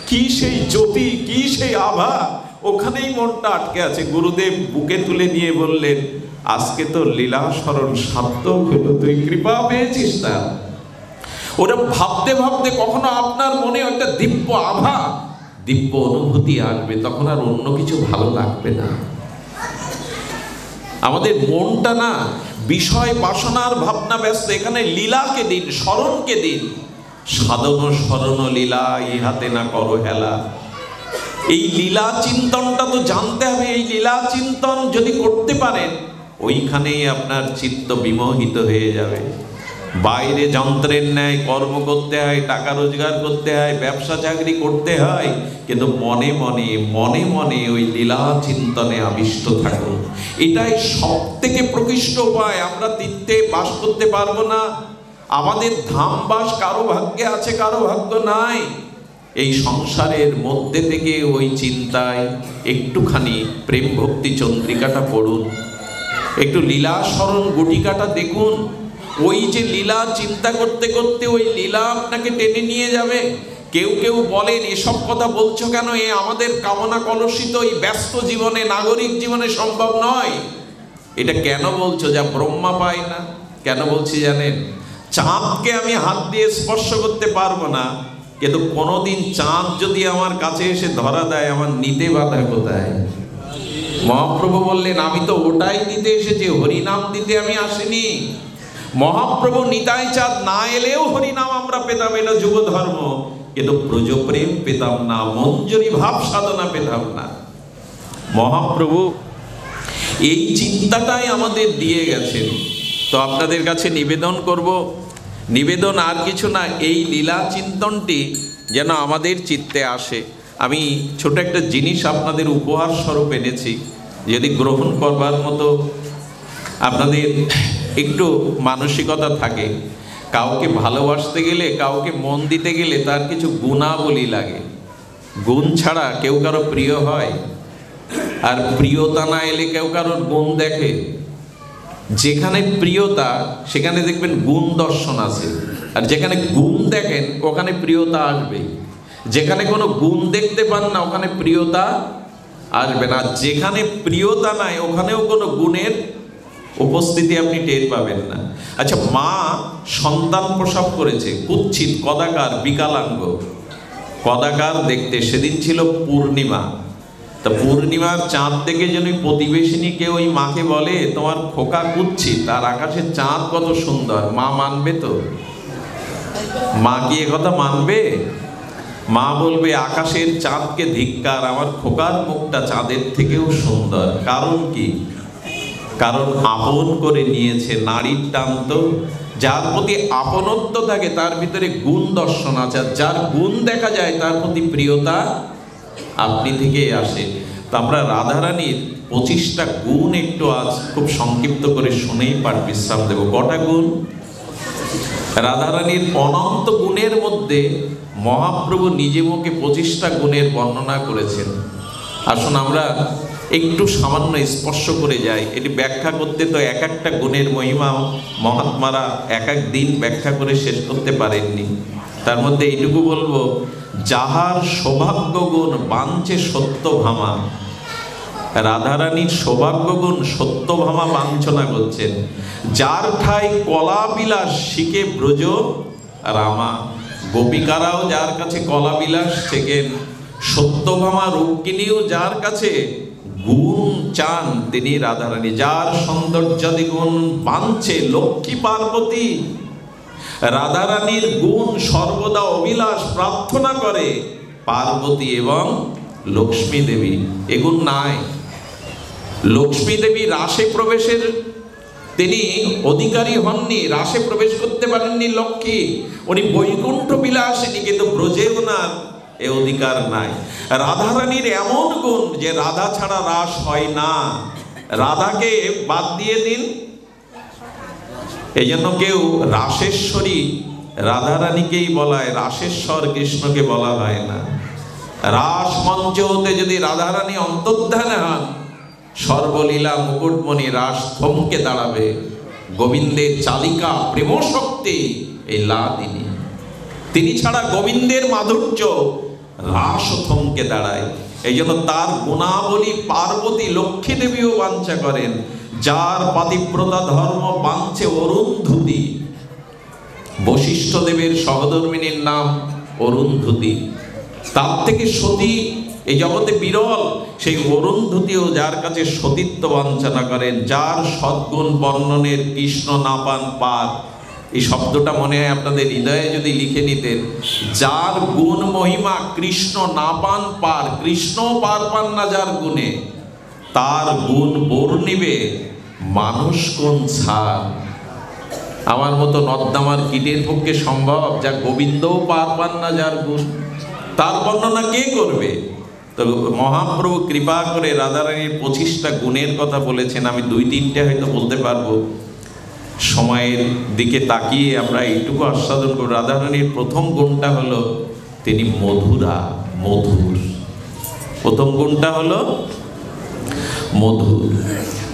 কি সেই জ্যোতি, কি সেই আভা, ওখানেই মনটা আটকে আছে। গুরুদেব বুকে তুলে নিয়ে বললেন, আজকে তো লীলা স্মরণ সার্থক হলো, তুই কৃপা পেয়েছিস না। ওরা ভাবতে ভাবতে কখনো আপনার মনে একটা দিব্য আভা, দিব্য অনুভূতি আসবে, তখন আর অন্য কিছু ভালো লাগবে না। আমাদের মনটা না বিষয় বাসনার ভাবনা ব্যস্ত, এখানে লীলাকে দিন, স্মরণকে দিন। সাধন স্মরণ লীলা ইহাতে না করো হেলা। এই লীলা চিন্তনটা তো জানতে হবে। এই লীলা চিন্তন যদি করতে পারেন, ওইখানেই আপনার চিত্ত বিমোহিত হয়ে যাবে। বাইরে যন্ত্রের ন্যায় কর্ম করতে হয়, টাকা রোজগার করতে হয়, ব্যবসা চাকরি করতে হয়, কিন্তু মনে মনে মনে মনে ওই লীলা চিন্তনে আবিষ্ট থাকুন। এটাই সব থেকে প্রকৃষ্ট উপায়। আমরা তীর্থে বাস করতে পারবো না, আমাদের ধাম বাস কারো ভাগ্যে আছে, কারো ভাগ্য নাই। এই সংসারের মধ্যে থেকে ওই চিন্তায় একটুখানি প্রেম ভক্তি চন্দ্রিকাটা পড়ুন। একটু লীলা স্মরণ গুটিকাটা দেখুন। ওই যে লীলা চিন্তা করতে করতে ওই লীলা আপনাকে টেনে নিয়ে যাবে। কেউ কেউ বলেন, এসব কথা বলছো কেন? এ আমাদের কামনা কলুষিত এই ব্যস্ত জীবনে, নাগরিক জীবনে সম্ভব নয়। এটা কেন বলছো? যা ব্রহ্মা পায় না। কেন বলছি জানেন? চাঁদকে আমি হাত দিয়ে স্পর্শ করতে পারবো না, কিন্তু কোনোদিন চাঁদ যদি আমার কাছে এসে ধরা দেয়, আমার নিতে বাধা কোথায়? মহাপ্রভু বললেন, আমি তো ওটাই দিতে এসেছি, হরিনাম দিতে আমি আসিনি। মহাপ্রভু নিতাই চাঁদ না এলেও হরিনাম আমরা পেতাম, এটা যুব ধর্ম, কিন্তু ব্রজপ্রেম পেতাম না, মঞ্জরি ভাব সাধনা পেতাম না। মহাপ্রভু এই চিন্তাটাই আমাদের দিয়ে গেছেন। তো আপনাদের কাছে নিবেদন করব, নিবেদন আর কিছু না, এই লীলা চিন্তনটি যেন আমাদের চিত্তে আসে। আমি ছোট একটা জিনিস আপনাদের উপহার স্বরূপ এনেছি, যদি গ্রহণ করবার মতো আপনাদের একটু মানসিকতা থাকে। কাউকে ভালোবাসতে গেলে, কাউকে মন দিতে গেলে তার কিছু গুণাবলী লাগে। গুণ ছাড়া কেউ কারো প্রিয় হয়? আর প্রিয়তা না এলে কেউ কারোর গুণ দেখে? যেখানে প্রিয়তা সেখানে দেখবেন গুণ দর্শন আছে, আর যেখানে গুণ দেখেন ওখানে প্রিয়তা আসবে। যেখানে কোনো গুণ দেখতে পান না ওখানে প্রিয়তা আসবে না। যেখানে প্রিয়তা নাই ওখানেও কোনো গুণের উপস্থিতি আপনি টের পাবেন না। আচ্ছা, মা সন্তান প্রসব করেছে, কুৎসিত, কদাকার, বিকলাঙ্গ, কদাকার দেখতে। সেদিন ছিল পূর্ণিমা। তা পূর্ণিমার চাঁদ দেখে যেন প্রতিবেশিনী কেউ ওই মাকে বলে, তোমার খোকা কুৎসিত আর আকাশের চাঁদ কত সুন্দর। মা মানবে তো? মা কি এ কথা মানবে? মা বলবে, আকাশের চাঁদকে ধিক্কার, আমার খোকার মুখটা চাঁদের থেকেও সুন্দর। কারণ কি? কারণ আপন করে নিয়েছে। নারীর টান তো, যার প্রতি আপনত্ব থাকে তার ভিতরে গুণ দর্শন আছে, যার গুণ দেখা যায় তার প্রতি প্রিয়তা আপনি থেকে আসে। তো আমরা রাধারানীর 25টা গুণ একটু আজ খুব সংক্ষিপ্ত করে শুনেই পাঠ বিশ্রাম দেব। কটা গুণ? রাধারানীর অনন্ত গুণের মধ্যে মহাপ্রভু নিজে মুখে 25টা গুণের বর্ণনা করেছেন। আসুন আমরা একটু সামান্য স্পর্শ করে যাই। এটি ব্যাখ্যা করতে তো এক একটা গুণের মহিমা মহাত্মারা এক এক দিন ব্যাখ্যা করে শেষ করতে পারেননি। তার মধ্যে এইটুকু বলবো, যাহার সৌভাগ্য গুণ বাঞ্ছে সত্যভামা। রাধারানীর সৌভাগ্য গুণ সত্যভামা বাঞ্ছনা করছেন। যার ঠাই কলা বিলাস শিখে ব্রজ রামা। গোপিকারাও যার কাছে কলা বিলাস শেখেন, সত্যভামা রূপকিনীও যার কাছে গুণ চান তিনি রাধারানী। যার সৌন্দর্যাদি গুণ বাঞ্ছে লক্ষ্মী পার্বতী। রাধারানীর গুণ সর্বদা অভিলাষ প্রার্থনা করে পার্বতী এবং লক্ষ্মী দেবী। এগুণ নাই। লক্ষ্মী দেবী রাসে প্রবেশের তিনি অধিকারী হননি, রাসে প্রবেশ করতে পারেননি লক্ষ্মী। উনি বৈকুণ্ঠ বিলাসিনী, কিন্তু ব্রজে ওনার এ অধিকার নাই। রাধারানীর এমন গুণ যে রাধা ছাড়া রাস হয় না। রাধাকে বাদ দিয়ে দিন। এই জন্য কেউ রাসেশ্বরী রাধারানীকেই বলা হয়, রাসেশ্বর কৃষ্ণকে বলা হয় না। রাস মঞ্চ হতে যদি রাধারানী অন্তর্ধানে হন, সর্বলীলা মুকুটমণি রাস থমকে দাঁড়াবে। গোবিন্দের চালিকা প্রেম শক্তি এই লাদিনী, তিনি ছাড়া গোবিন্দের মাধুর্য রাস থমকে দাঁড়ায়। এই জন্য তার গুণাবলী পার্বতী লক্ষ্মী দেবীও বাঞ্ছা করেন। যার পাতিব্রতা ধর্ম বাঞ্ছে অরুন্ধতী। বশিষ্ঠ দেবের সহধর্মিনীর নাম অরুন্ধতী। তার থেকে সতী এই জগতে বিরল। সেই অরুন্ধতীও যার কাছে সতীত্ব বাঞ্ছনা করেন। যার সদ্গুণ বর্ণনের কৃষ্ণ না পান পার। এই শব্দটা মনে হয় আপনাদের হৃদয়ে যদি লিখে নিতেন। যার গুণ মহিমা কৃষ্ণ না পান পার, কৃষ্ণ পার পান না যার গুণে, তার গুণ বর্ণিবে মানুষ কোন ছাড়। আমার মতো নর্দমার কীটের পক্ষে সম্ভব? যা গোবিন্দও পার পান না যার গুণ, তার বর্ণনা কে করবে? তো মহাপ্রভু কৃপা করে রাধারানীর 25টা গুণের কথা বলেছেন। আমি 2-3টে হয়তো বলতে পারবো। সময়ের দিকে তাকিয়ে আমরা এইটুকু আস্বাদন করব। রাধারানীর প্রথম গুণটা হলো তিনি মধুরা, মধুর। প্রথম গুণটা হলো মধুর।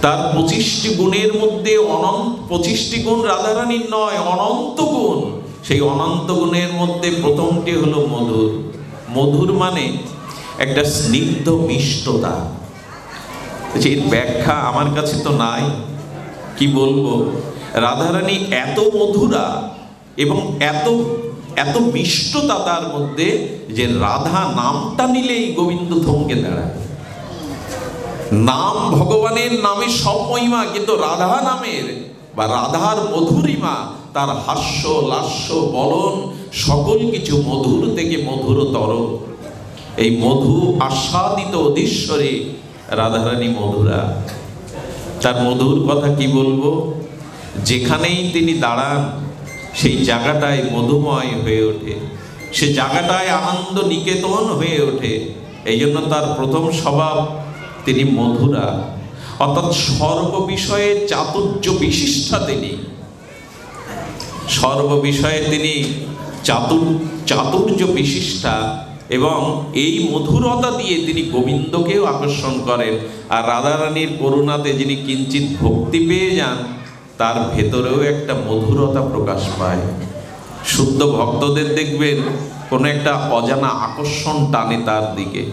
তার 25টি গুণের মধ্যে 25টি গুণ রাধারানীর নয়, অনন্ত গুণ। সেই অনন্ত গুণের মধ্যে প্রথমটি হলো মধুর। মধুর মানে একটা স্নিগ্ধ মিষ্টতা। এর ব্যাখ্যা আমার কাছে তো নাই, কি বলবো। রাধারানী এত মধুরা এবং এত এত মিষ্টতা তার মধ্যে যে রাধা নামটা নিলেই গোবিন্দ থমকে দাঁড়ায়। নাম, ভগবানের নামে সব মহিমা, কিন্তু রাধা নামের বা রাধার মধুরিমা, তার হাস্য, লাস্য, বলন সকল কিছু মধুর থেকে মধুরতর। এই মধু আস্বাদিত অধীশ্বরী রাধারানী মধুরা। তার মধুর কথা কি বলবো, যেখানেই তিনি দাঁড়ান সেই জায়গাটায় মধুময় হয়ে ওঠে, সে জায়গাটায় আনন্দ নিকেতন হয়ে ওঠে। এই জন্য তার প্রথম স্বভাব তিনি মধুরা, অর্থাৎ সর্ববিষয়ে চাতুর্য বিশিষ্টা। তিনি সর্ববিষয়ে তিনি চাতুর্য বিশিষ্টা, এবং এই মধুরতা দিয়ে তিনি গোবিন্দকেও আকর্ষণ করেন। আর রাধারানীর করুণাতে যিনি কিঞ্চিত ভক্তি পেয়ে যান, তার ভেতরেও একটা মধুরতা প্রকাশ পায়। শুদ্ধ ভক্তদের দেখবেন কোনো একটা অজানা আকর্ষণ টানে তার দিকে।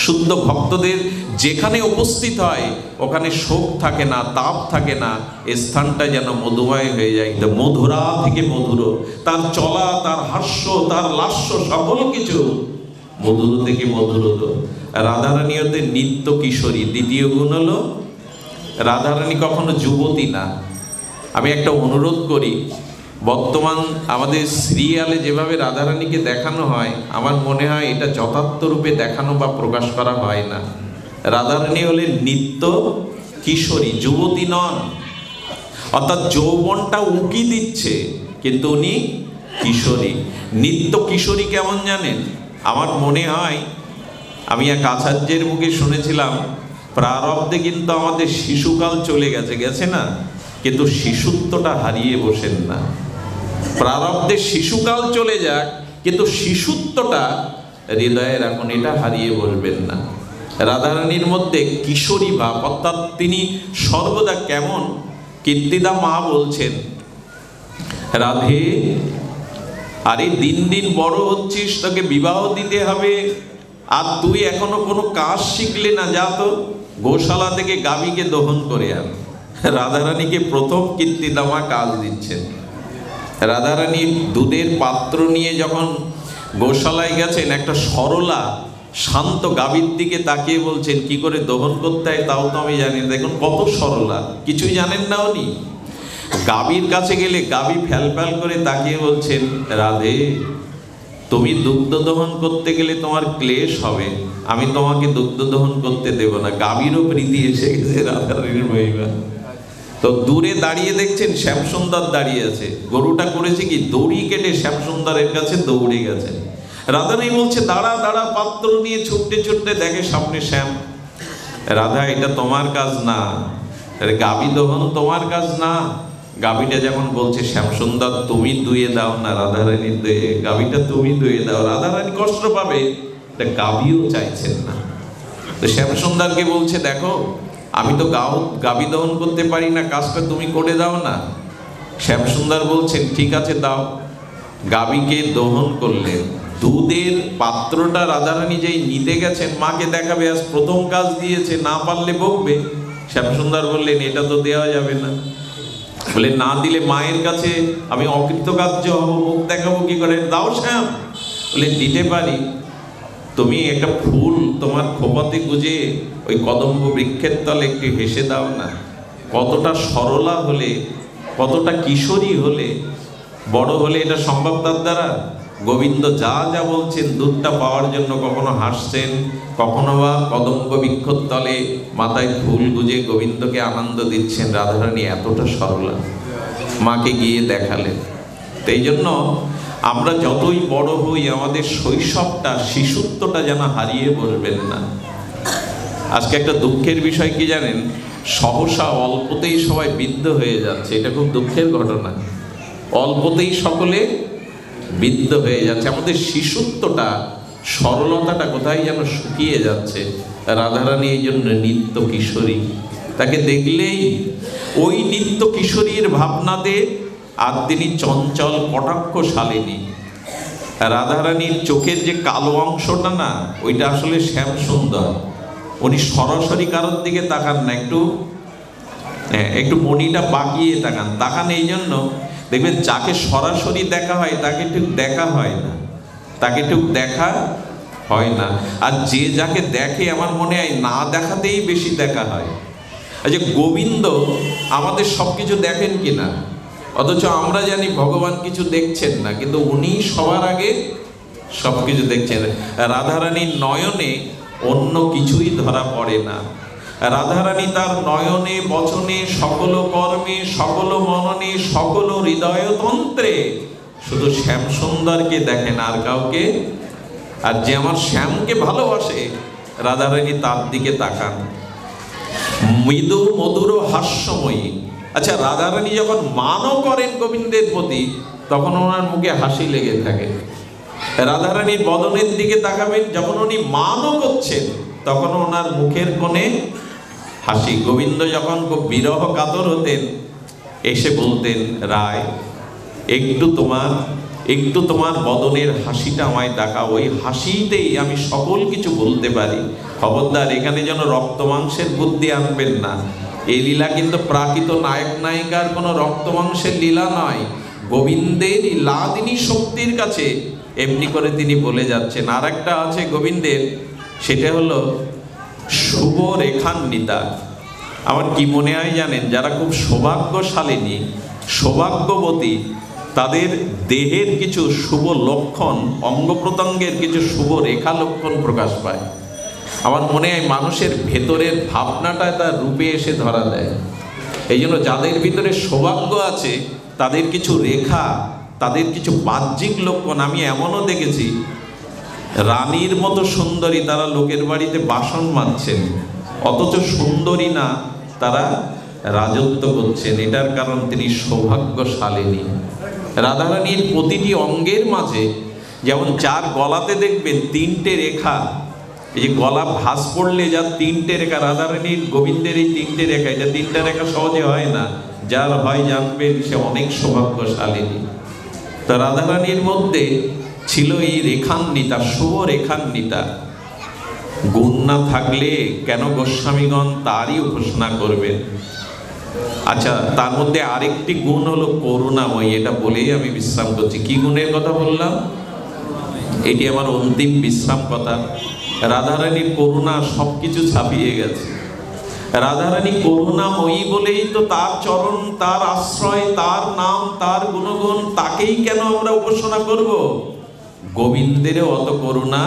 শুদ্ধ ভক্তদের যেখানে উপস্থিত হয় ওখানে শোক থাকে না, তাপ থাকে না, স্থানটা যেন মধুময় হয়ে যায়। মধুরা থেকে মধুর, তার চলা, তার হাস্য, তার লাস্য, সকল কিছু মধুর থেকে মধুরত। রাধারানী হতে নিত্য কিশোরী। দ্বিতীয় গুণ হলো রাধারানী কখনো যুবতী না। আমি একটা অনুরোধ করি, বর্তমান আমাদের সিরিয়ালে যেভাবে রাধারানীকে দেখানো হয়, আমার মনে হয় এটা যথার্থ রূপে দেখানো বা প্রকাশ করা হয় না। রাধারানী হলেন নিত্য কিশোরী, যুবতী নন। অর্থাৎ যৌবনটা উকি দিচ্ছে, কিন্তু উনি কিশোরী। নিত্য কিশোরী কেমন জানেন? আমার মনে হয়, আমি এক আচার্যের মুখে শুনেছিলাম, প্রারব্ধে কিন্তু আমাদের শিশুকাল চলে গেছে না, কিন্তু শিশুত্বটা হারিয়ে বসেন না। প্রারব্ধে শিশুকাল চলে যাক, কিন্তু শিশুত্বটা হৃদয়ে রাখুন, এটা হারিয়ে বসবেন না। রাধারানীর মধ্যে কিশোরী ভাব, অর্থাৎ তিনি সর্বদা কেমন। কীর্তিদা মা বলছেন, রাধে, আরে দিন দিন বড় হচ্ছিস, তোকে বিবাহ দিতে হবে, আর তুই এখনো কোনো কাজ শিখলে না, যা তো গোশালা থেকে গাভীকে দহন করে আন। রাধারানীকে প্রথম কীর্তিদামা কাজ দিচ্ছেন। রাধারানী দুধের পাত্র নিয়ে যখন গোশালায় গেছেন, একটা সরলা শান্ত গাভীর দিকে তাকিয়ে বলছেন, কি করে দহন করতে হয় তাও তো আমি জানি না। দেখুন কত সরলা, কিছুই জানেন না উনি। গাভীর কাছে গেলে গাভী ফ্যাল ফ্যাল করে তাকিয়ে বলছেন, রাধে, তুমি দুগ্ধ দহন করতে গেলে তোমার ক্লেশ হবে, আমি তোমাকে দুগ্ধ দহন করতে দেব না। গাভীরও প্রীতি এসে গেছে রাধারানীর মহিমা। তো দূরে দাঁড়িয়ে দেখছেন শ্যামসুন্দর দাঁড়িয়ে আছে। গরুটা করেছে কি, দড়ি কেটে শ্যামসুন্দরের কাছে দৌড়ে গেছে। রাধারানী বলছে, দাঁড়া দাঁড়া, পাত্র নিয়ে ছুটতে ছুটতে দেখে সামনে শ্যাম। রাধা, এটা তোমার কাজ না, গাভী দহন তোমার কাজ না। গাভীটা যখন বলছে, শ্যামসুন্দর তুমি দুয়ে দাও না, রাধারানী দুয়ে, গাভীটা তুমি দুয়ে দাও। রাধারানী কষ্ট পাবে, এটা গাভীও চাইছেন না। তো শ্যামসুন্দরকে বলছে, দেখো আমি তো গাভী দহন করতে পারি না, কাজটা তুমি করে দাও না। শ্যামসুন্দর বলছেন, ঠিক আছে দাও। গাভীকে দহন করলেন। দুধের পাত্রটা রাধারানী যেই নিতে গেছেন, মাকে দেখাবে, আজ প্রথম কাজ দিয়েছে, না পারলে বকবে। শ্যামসুন্দর বললেন, এটা তো দেওয়া যাবে না। বলে, না দিলে মায়ের কাছে আমি অকৃতকার্য হব, মুখ দেখাবো কি করে? দাও শ্যাম। বলে, দিতে পারি। তুমি একটা ফুল তোমার খোপাতে গুজে ওই কদম্ব বৃক্ষের তলে একটু হেসে দাও না। কতটা সরলা হলে, কতটা কিশোরী হলে, বড় হলে এটা সম্ভব তার দ্বারা। গোবিন্দ যা যা বলছেন দুধটা পাওয়ার জন্য, কখনো হাসছেন, কখনো বা কদম্ব বৃক্ষর তলে মাথায় ফুল গুজে গোবিন্দকে আনন্দ দিচ্ছেন। রাধারানী এতটা সরলা, মাকে গিয়ে দেখালেন। তো এই জন্য আমরা যতই বড় হই, আমাদের শৈশবটা, শিশুত্বটা যেন হারিয়ে বসবেন না। আজকে একটা দুঃখের বিষয় কি জানেন, সহসা অল্পতেই সবাই বৃদ্ধ হয়ে যাচ্ছে। এটা খুব দুঃখের ঘটনা। অল্পতেই সকলে বৃদ্ধ হয়ে যাচ্ছে। আমাদের শিশুত্বটা, সরলতাটা কোথায় যেন শুকিয়ে যাচ্ছে। রাধারানী এই জন্য নিত্য কিশোরী। তাকে দেখলেই ওই নিত্য কিশোরীর ভাবনাতে আর তিনি চঞ্চল কটাক্ষশালিনী। রাধারানীর চোখের যে কালো অংশটা না, ওইটা আসলে শ্যাম সুন্দর। উনি সরাসরি কারোর দিকে তাকান না, একটু মনিটা বাঁকিয়ে তাকান। এই জন্য দেখবেন যাকে সরাসরি দেখা হয় তাকে ঠিক দেখা হয় না, আর যে যাকে দেখে আমার মনে হয় না দেখাতেই বেশি দেখা হয়। আচ্ছা, গোবিন্দ আমাদের সব কিছু দেখেন কিনা? অথচ আমরা জানি ভগবান কিছু দেখছেন না, কিন্তু উনি সবার আগে সব কিছু দেখছেন। রাধারানীর নয়নে অন্য কিছুই ধরা পড়ে না। রাধারানী তার নয়নে বচনে সকল কর্মে সকল মননে সকল হৃদয়তন্ত্রে শুধু শ্যাম সুন্দরকে দেখেন, আর কাউকে। আর যে আমার শ্যামকে ভালোবাসে, রাধারানী তার দিকে তাকান। মৃদু মধুর হাস্যময়ী। আচ্ছা, রাধারানী যখন মানও করেন গোবিন্দের প্রতি, তখন ওনার মুখে হাসি লেগে থাকে। রাধারানীর বদনের দিকে তাকাবেন, যখন উনি মানও করছেন তখন ওনার মুখের কোণে হাসি। গোবিন্দ যখন খুব বিরহ কাতর হতেন, এসে বলতেন, রায় একটু তোমার বদনের হাসিটা আমায় দেখা, ওই হাসিতেই আমি সকল কিছু বলতে পারি। খবরদার, এখানে যেন রক্ত মাংসের বুদ্ধি আনবেন না। এই লীলা কিন্তু প্রাকৃত নায়ক নায়িকার কোনো রক্ত মাংসের লীলা নয়। গোবিন্দের লাদিনী শক্তির কাছে এমনি করে তিনি বলে যাচ্ছেন। আর একটা আছে গোবিন্দের, সেটা হলো শুভ রেখান্বিতা। আমার কি মনে হয় জানেন, যারা খুব সৌভাগ্যশালিনী সৌভাগ্যবতী, তাদের দেহের কিছু শুভ লক্ষণ, অঙ্গ প্রত্যঙ্গের কিছু শুভ রেখা লক্ষণ প্রকাশ পায়। আমার মনে হয় মানুষের ভেতরের ভাবনাটা তার রূপে এসে ধরা দেয়। এই জন্য যাদের ভিতরে সৌভাগ্য আছে, তাদের কিছু রেখা, তাদের কিছু বাহ্যিক লক্ষণ। আমি এমনও দেখেছি, রানীর মতো সুন্দরী তারা লোকের বাড়িতে বাসন মাজছেন, অথচ সুন্দরী না, তারা রাজত্ব করছেন। এটার কারণ তিনি সৌভাগ্যশালিনী। রাধারানীর প্রতিটি অঙ্গের মাঝে, যেমন যার গলাতে দেখবেন 3টে রেখা, এই যে গলা ভাঁজ পড়লে যার 3টে রেখা, রাধারানীর গোবিন্দের এই 3টে রেখা, এটা 3টা রেখা সহজে হয় না। যার হয় জানবেন সে অনেক সৌভাগ্যশালিনী। তো রাধারানীর মধ্যে ছিল এই রেখান্বিতা, শুভ রেখান্বিতা। গুণ না থাকলে কেন গোস্বামীগণ তারই উপাসনা করবেন? আচ্ছা, তার মধ্যে আরেকটি গুণ হলো করুণাময়ী। এটা বলেই আমি বিশ্রাম করছি। কি গুণের কথা বললাম? এটি আমার অন্তিম বিশ্রাম কথা। রাধারানীর করুণা সবকিছু ছাপিয়ে গেছে। রাধারানী করুণাময়ী বলেই তো তার চরণ, তার আশ্রয়, তার নাম, তার গুণগুণ, তাকেই কেন আমরা উপাসনা করব? গোবিন্দেরও অত করুণা,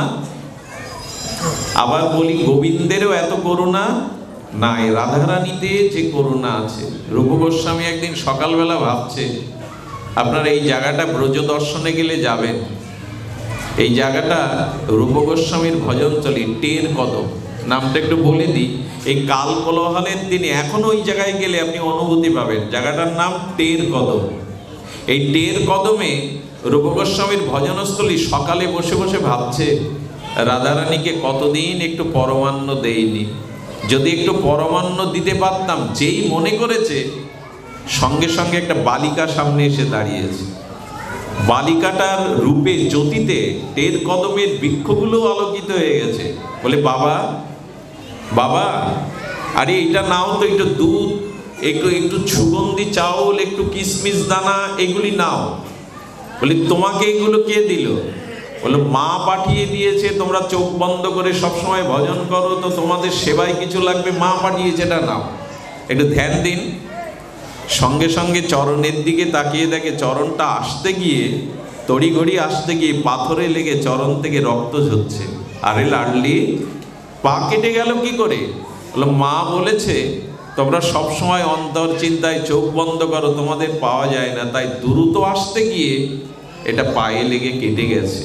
আবার বলি গোবিন্দেরও এত করুণা নাই, রাধারানীতে যে করুণা আছে। রূপ গোস্বামী একদিন সকালবেলা ভাবছে, আপনারা এই জায়গাটা ব্রজ দর্শনে গেলে যাবেন। এই জায়গাটা রূপ গোস্বামীর ভজনচলী টের কদম, নামটা একটু বলে দিই। এই কাল কোলাহলের দিনে এখনো ওই জায়গায় গেলে আপনি অনুভূতি পাবেন। জায়গাটার নাম টের কদম। এই টের কদমে রূপ গোস্বামীর ভজনস্থলী। সকালে বসে বসে ভাবছে, রাধারানীকে কতদিন একটু পরমান্ন দেইনি, যদি একটু পরমান্ন দিতে পারতাম। যেই মনে করেছে, সঙ্গে সঙ্গে একটা বালিকা সামনে এসে দাঁড়িয়েছে। বালিকাটার রূপে জ্যোতিতে টের কদমের বৃক্ষগুলো আলোকিত হয়ে গেছে। বলে, বাবা বাবা, আরে এটা নাও তো, একটু দুধ, একটু সুগন্ধি চাউল, একটু কিশমিশ দানা, এগুলি নাও। বলি, তোমাকে এগুলো কে দিল? বলে, মা পাঠিয়ে দিয়েছে। তোমরা চোখ বন্ধ করে সবসময় ভজন করো, তো তোমাদের সেবায় কিছু লাগবে, মা পাঠিয়েছে, এটা নাও, একটু ধ্যান দিন। সঙ্গে সঙ্গে চরণের দিকে তাকিয়ে দেখে, চরণটা আসতে গিয়ে, তড়িঘড়ি আসতে গিয়ে পাথরে লেগে চরণ থেকে রক্ত ঝরছে। আরে লাডলি, পা কেটে গেল কি করে? বলে, মা বলেছে তোমরা সবসময় অন্তর চিন্তায় চোখ বন্ধ করো, তোমাদের পাওয়া যায় না, তাই দ্রুত আসতে গিয়ে এটা পায়ে লেগে কেটে গেছে।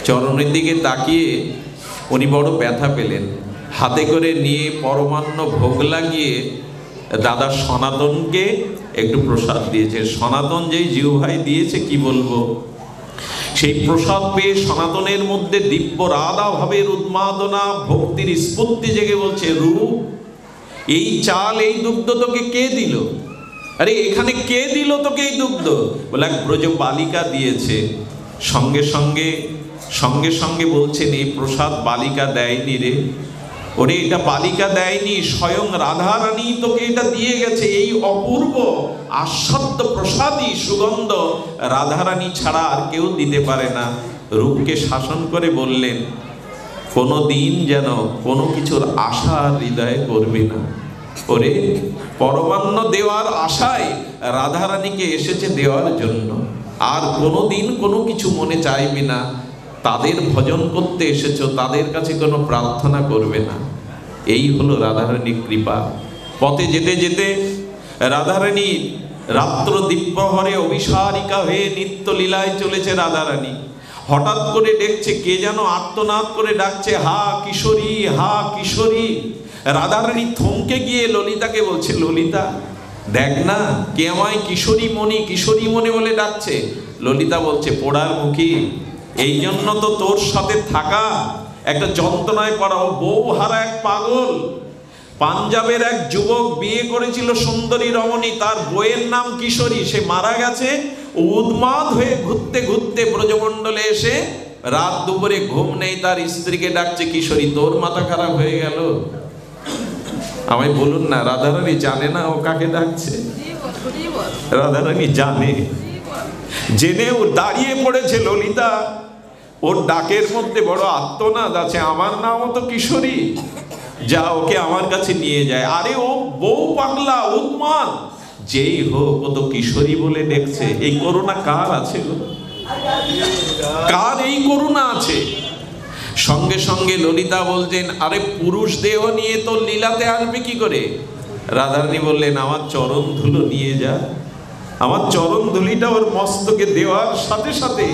চরণের দিকে তাকিয়ে উনি বড় ব্যথা পেলেন। হাতে করে নিয়ে পরমান্ন ভোগ লাগিয়ে দাদা সনাতনকে একটু প্রসাদ দিয়েছে। সনাতন যেই জিহ্বাই দিয়েছে, কি বলবো, সেই প্রসাদ পেয়ে সনাতনের মধ্যে দিব্য রাধা ভাবের উন্মাদনা, ভক্তির স্ফূর্তি জেগে বলছে, রূপ এই চাল এই দুগ্ধ তোকে কে দিল? আরে এখানে কে দিল তোকে এই দুগ্ধ? বলে এক ব্রজ বালিকা দিয়েছে। সঙ্গে সঙ্গে সঙ্গে সঙ্গে বলছেন, এই প্রসাদ বালিকা দেয়নি রে, ওরে এটা বালিকা দেয়নি, স্বয়ং রাধারানী তোকে এটা দিয়ে গেছে। এই অপূর্ব আস্বাদ্য প্রসাদী সুগন্ধ রাধারানী ছাড়া আর কেউ দিতে পারে না। রূপকে শাসন করে বললেন, কোনো দিন যেন কোনো কিছুর আশা হৃদয়ে করবি না। ওরে পরমান্ন দেওয়ার আশায় রাধারানীকে এসেছে দেওয়ার জন্য, আর কোনো দিন কোনো কিছু মনে চাইবি না। তাদের ভজন করতে এসেছো, তাদের কাছে কোনো প্রার্থনা করবে না। এই হলো রাধারানীর কৃপা। পথে যেতে যেতে রাধারানী রাত্র দিব্যহরে অভিসারিকা হয়ে নিত্য লীলায় চলেছে। রাধারানী হঠাৎ করে দেখছে কে যেন আর্তনাদ করে ডাকছে, হা কিশোরী, হা কিশোরী। রাধারানী থমকে গিয়ে ললিতাকে বলছে, ললিতা দেখ না কে আমায় কিশোরী মণি বলে ডাকছে। ললিতা বলছে, পোড়ার মুখী, এই জন্য তো তোর সাথে থাকা একটা যন্ত্রণায় পড়া। ও বউ হারা এক পাগল। পাঞ্জাবের এক যুবক বিয়ে করেছিল সুন্দরী রমণী, তার বইয়ের নাম কিশোরী, সে মারা গেছে। উন্মাদ হয়ে ঘুরতে ঘুরতে ব্রজমণ্ডলে এসে রাত দুপুরে ঘুম নেই, তার স্ত্রীকে ডাকছে কিশোরী। তোর মাথা খারাপ হয়ে গেল? আমায় বলুন না, রাধারানী জানে না ও কাকে ডাকছে? রাধারানী জানে, জেনেও দাঁড়িয়ে পড়েছে ললিতা। ওর ডাকের মধ্যে বড় আত্মনাদ আছে, আমার নামও তো কিশোরী, যা ওকে আমার কাছে নিয়ে যায়। আরে ও বউ পাগলা, উন্মাদ, যেই হোক ও তো কিশোরী বলে দেখছে। এই করুণা কার আছে গো? কার এই করুণা আছে? সঙ্গে সঙ্গে ললিতা বলছেন, আরে পুরুষ দেহ নিয়ে তো লীলাতে আসবে কি করে? রাধারানী বললেন, আমার চরণ ধুলো নিয়ে যা। আমার চরণ ধুলিটা ওর মস্তকে দেওয়ার সাথে সাথে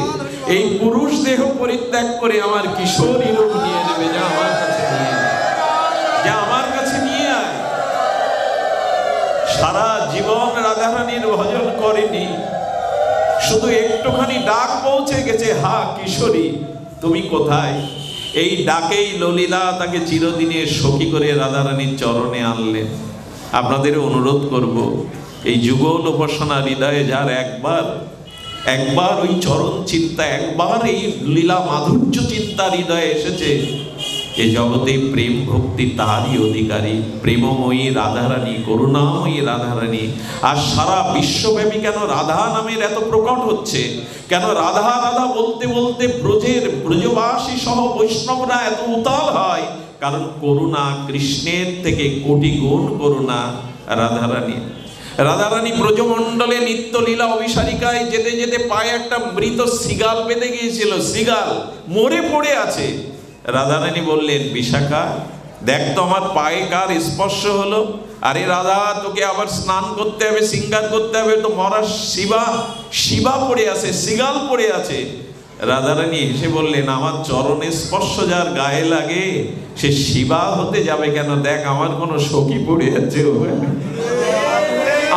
এই পুরুষ দেহ পরিত্যাগ করে আমার কিশোরী রূপ নিয়ে নেবে। যা আমার কাছে নিয়ে আয়, যা আমার কাছে নিয়ে আয়। সারা জীবন রাধারানীর ভজন করেনি, শুধু একটুখানি ডাক পৌঁছে গেছে, হা কিশোরী তুমি কোথায়? এই ডাকেই ললিলা তাকে চিরদিনের সখী করে রাধারানীর চরণে আনলেন। আপনাদের অনুরোধ করব, এই যুগল উপাসনা হৃদয়ে যার একবার ওই চরণ চিন্তা, একবার এই লীলা মাধুর্য চিন্তা হৃদয়ে এসেছে, এ জগতে প্রেম ভক্তি তারই অধিকারী প্রেমময়ী রাধারানী, করুণাময়ী রাধারানী। আর সারা বিশ্বব্যাপী কেন রাধা নামের এত প্রকট হচ্ছে? কেন রাধা রাধা বলতে বলতে ব্রজবাসী সহ বৈষ্ণবরা এত উতাল হয়? কারণ করুণা কৃষ্ণের থেকে কোটি গুণ করুণা রাধারানী। রাধারানী ব্রজমণ্ডলে নিত্য লীলা অভিসারিকায় যেতে যেতে পায়ে একটা মৃত সিগাল বেঁধে গিয়েছিল, সিগাল মরে পড়ে আছে। রাধারানী বললেন, বিশাখা দেখ তো আমার পায়ে কার স্পর্শ হলো? আরে রাধা, তোকে আবার স্নান করতে হবে, শৃঙ্গার করতে হবে, তো মরা শিবা পড়ে আছে, সিগাল পড়ে আছে। রাধারানী হেসে বললেন, আমার চরণে স্পর্শ যার গায়ে লাগে সে শিবা হতে যাবে কেন? দেখ আমার কোনো সখী পড়ে আছে,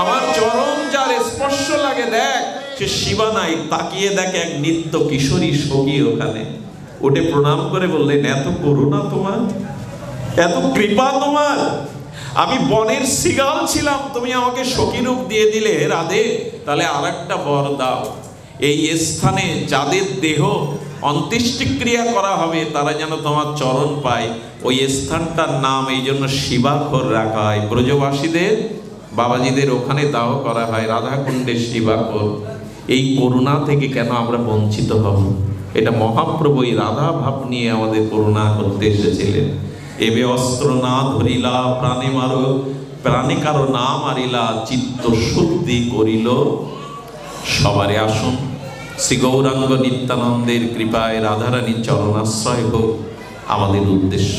আমার চরণ যার স্পর্শ লাগে দেখ সে শিবা নাই, তাকিয়ে দেখ এক নিত্য কিশোরী সখী ওখানে। ওটে প্রণাম করে বললেন, এত করুণা তোমার, এত কৃপা তোমার। আমি বনের সিগাল ছিলাম, তুমি আমাকে সখী রূপ দিয়ে দিলে। রাধে, তাহলে আর একটা বর দাও। এই স্থানে যাদের দেহ অন্ত্যেষ্টিক্রিয়া করা হবে তারা যেন তোমার চরণ পায়। ওই স্থানটার নাম এই জন্য শিবাখর রাখা হয়। ব্রজবাসীদের বাবাজিদের ওখানে দাহ করা হয় রাধাকুণ্ডের শিবাখর। এই করুণা থেকে কেন আমরা বঞ্চিত হব? এটা মহাপ্রভু এই রাধা ভাব নিয়ে আমাদের করুণা করতে এসেছিলেন। এবে অস্ত্র না ধরিলা প্রাণে কারো না মারিলা, চিত্ত শুদ্ধি করিল সবারে। আসুন শ্রী গৌরাঙ্গ নিত্যানন্দের কৃপায় রাধারানীর চরণাশ্রয় হোক আমাদের উদ্দেশ্য।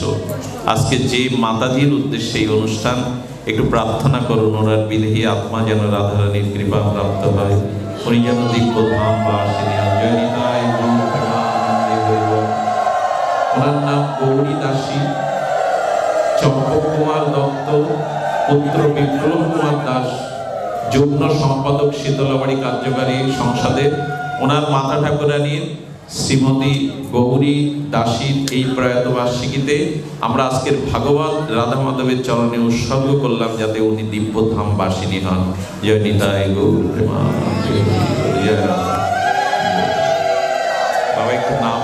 আজকে যে মাতাজির উদ্দেশ্যে এই অনুষ্ঠান, একটু প্রার্থনা করুন ওনার বিদেহী আত্মা যেন রাধারানীর কৃপা প্রাপ্ত হয়। উনি যেন দিব্য ধাম বাসিনী অঞ্জলিতায় ওনার নাম গৌরী দাসী, চম্পক কুমার দত্ত, পুত্র বিপ্লব কুমার দাস, যুগ্ম সম্পাদক শীতলাবাড়ি কার্যকারী সংসদের। ওনার মাতা ঠাকুরানীর শ্রীমতী গৌরী দাসীর এই প্রয়াত বার্ষিকীতে আমরা আজকের ভাগবত রাধা মাধবের চরণে উৎসর্গ করলাম, যাতে উনি দিব্যধাম বাসিনী হন। জয় নিতাই গৌর প্রেমানন্দ। জয় রাধা। বাবা একটু নাম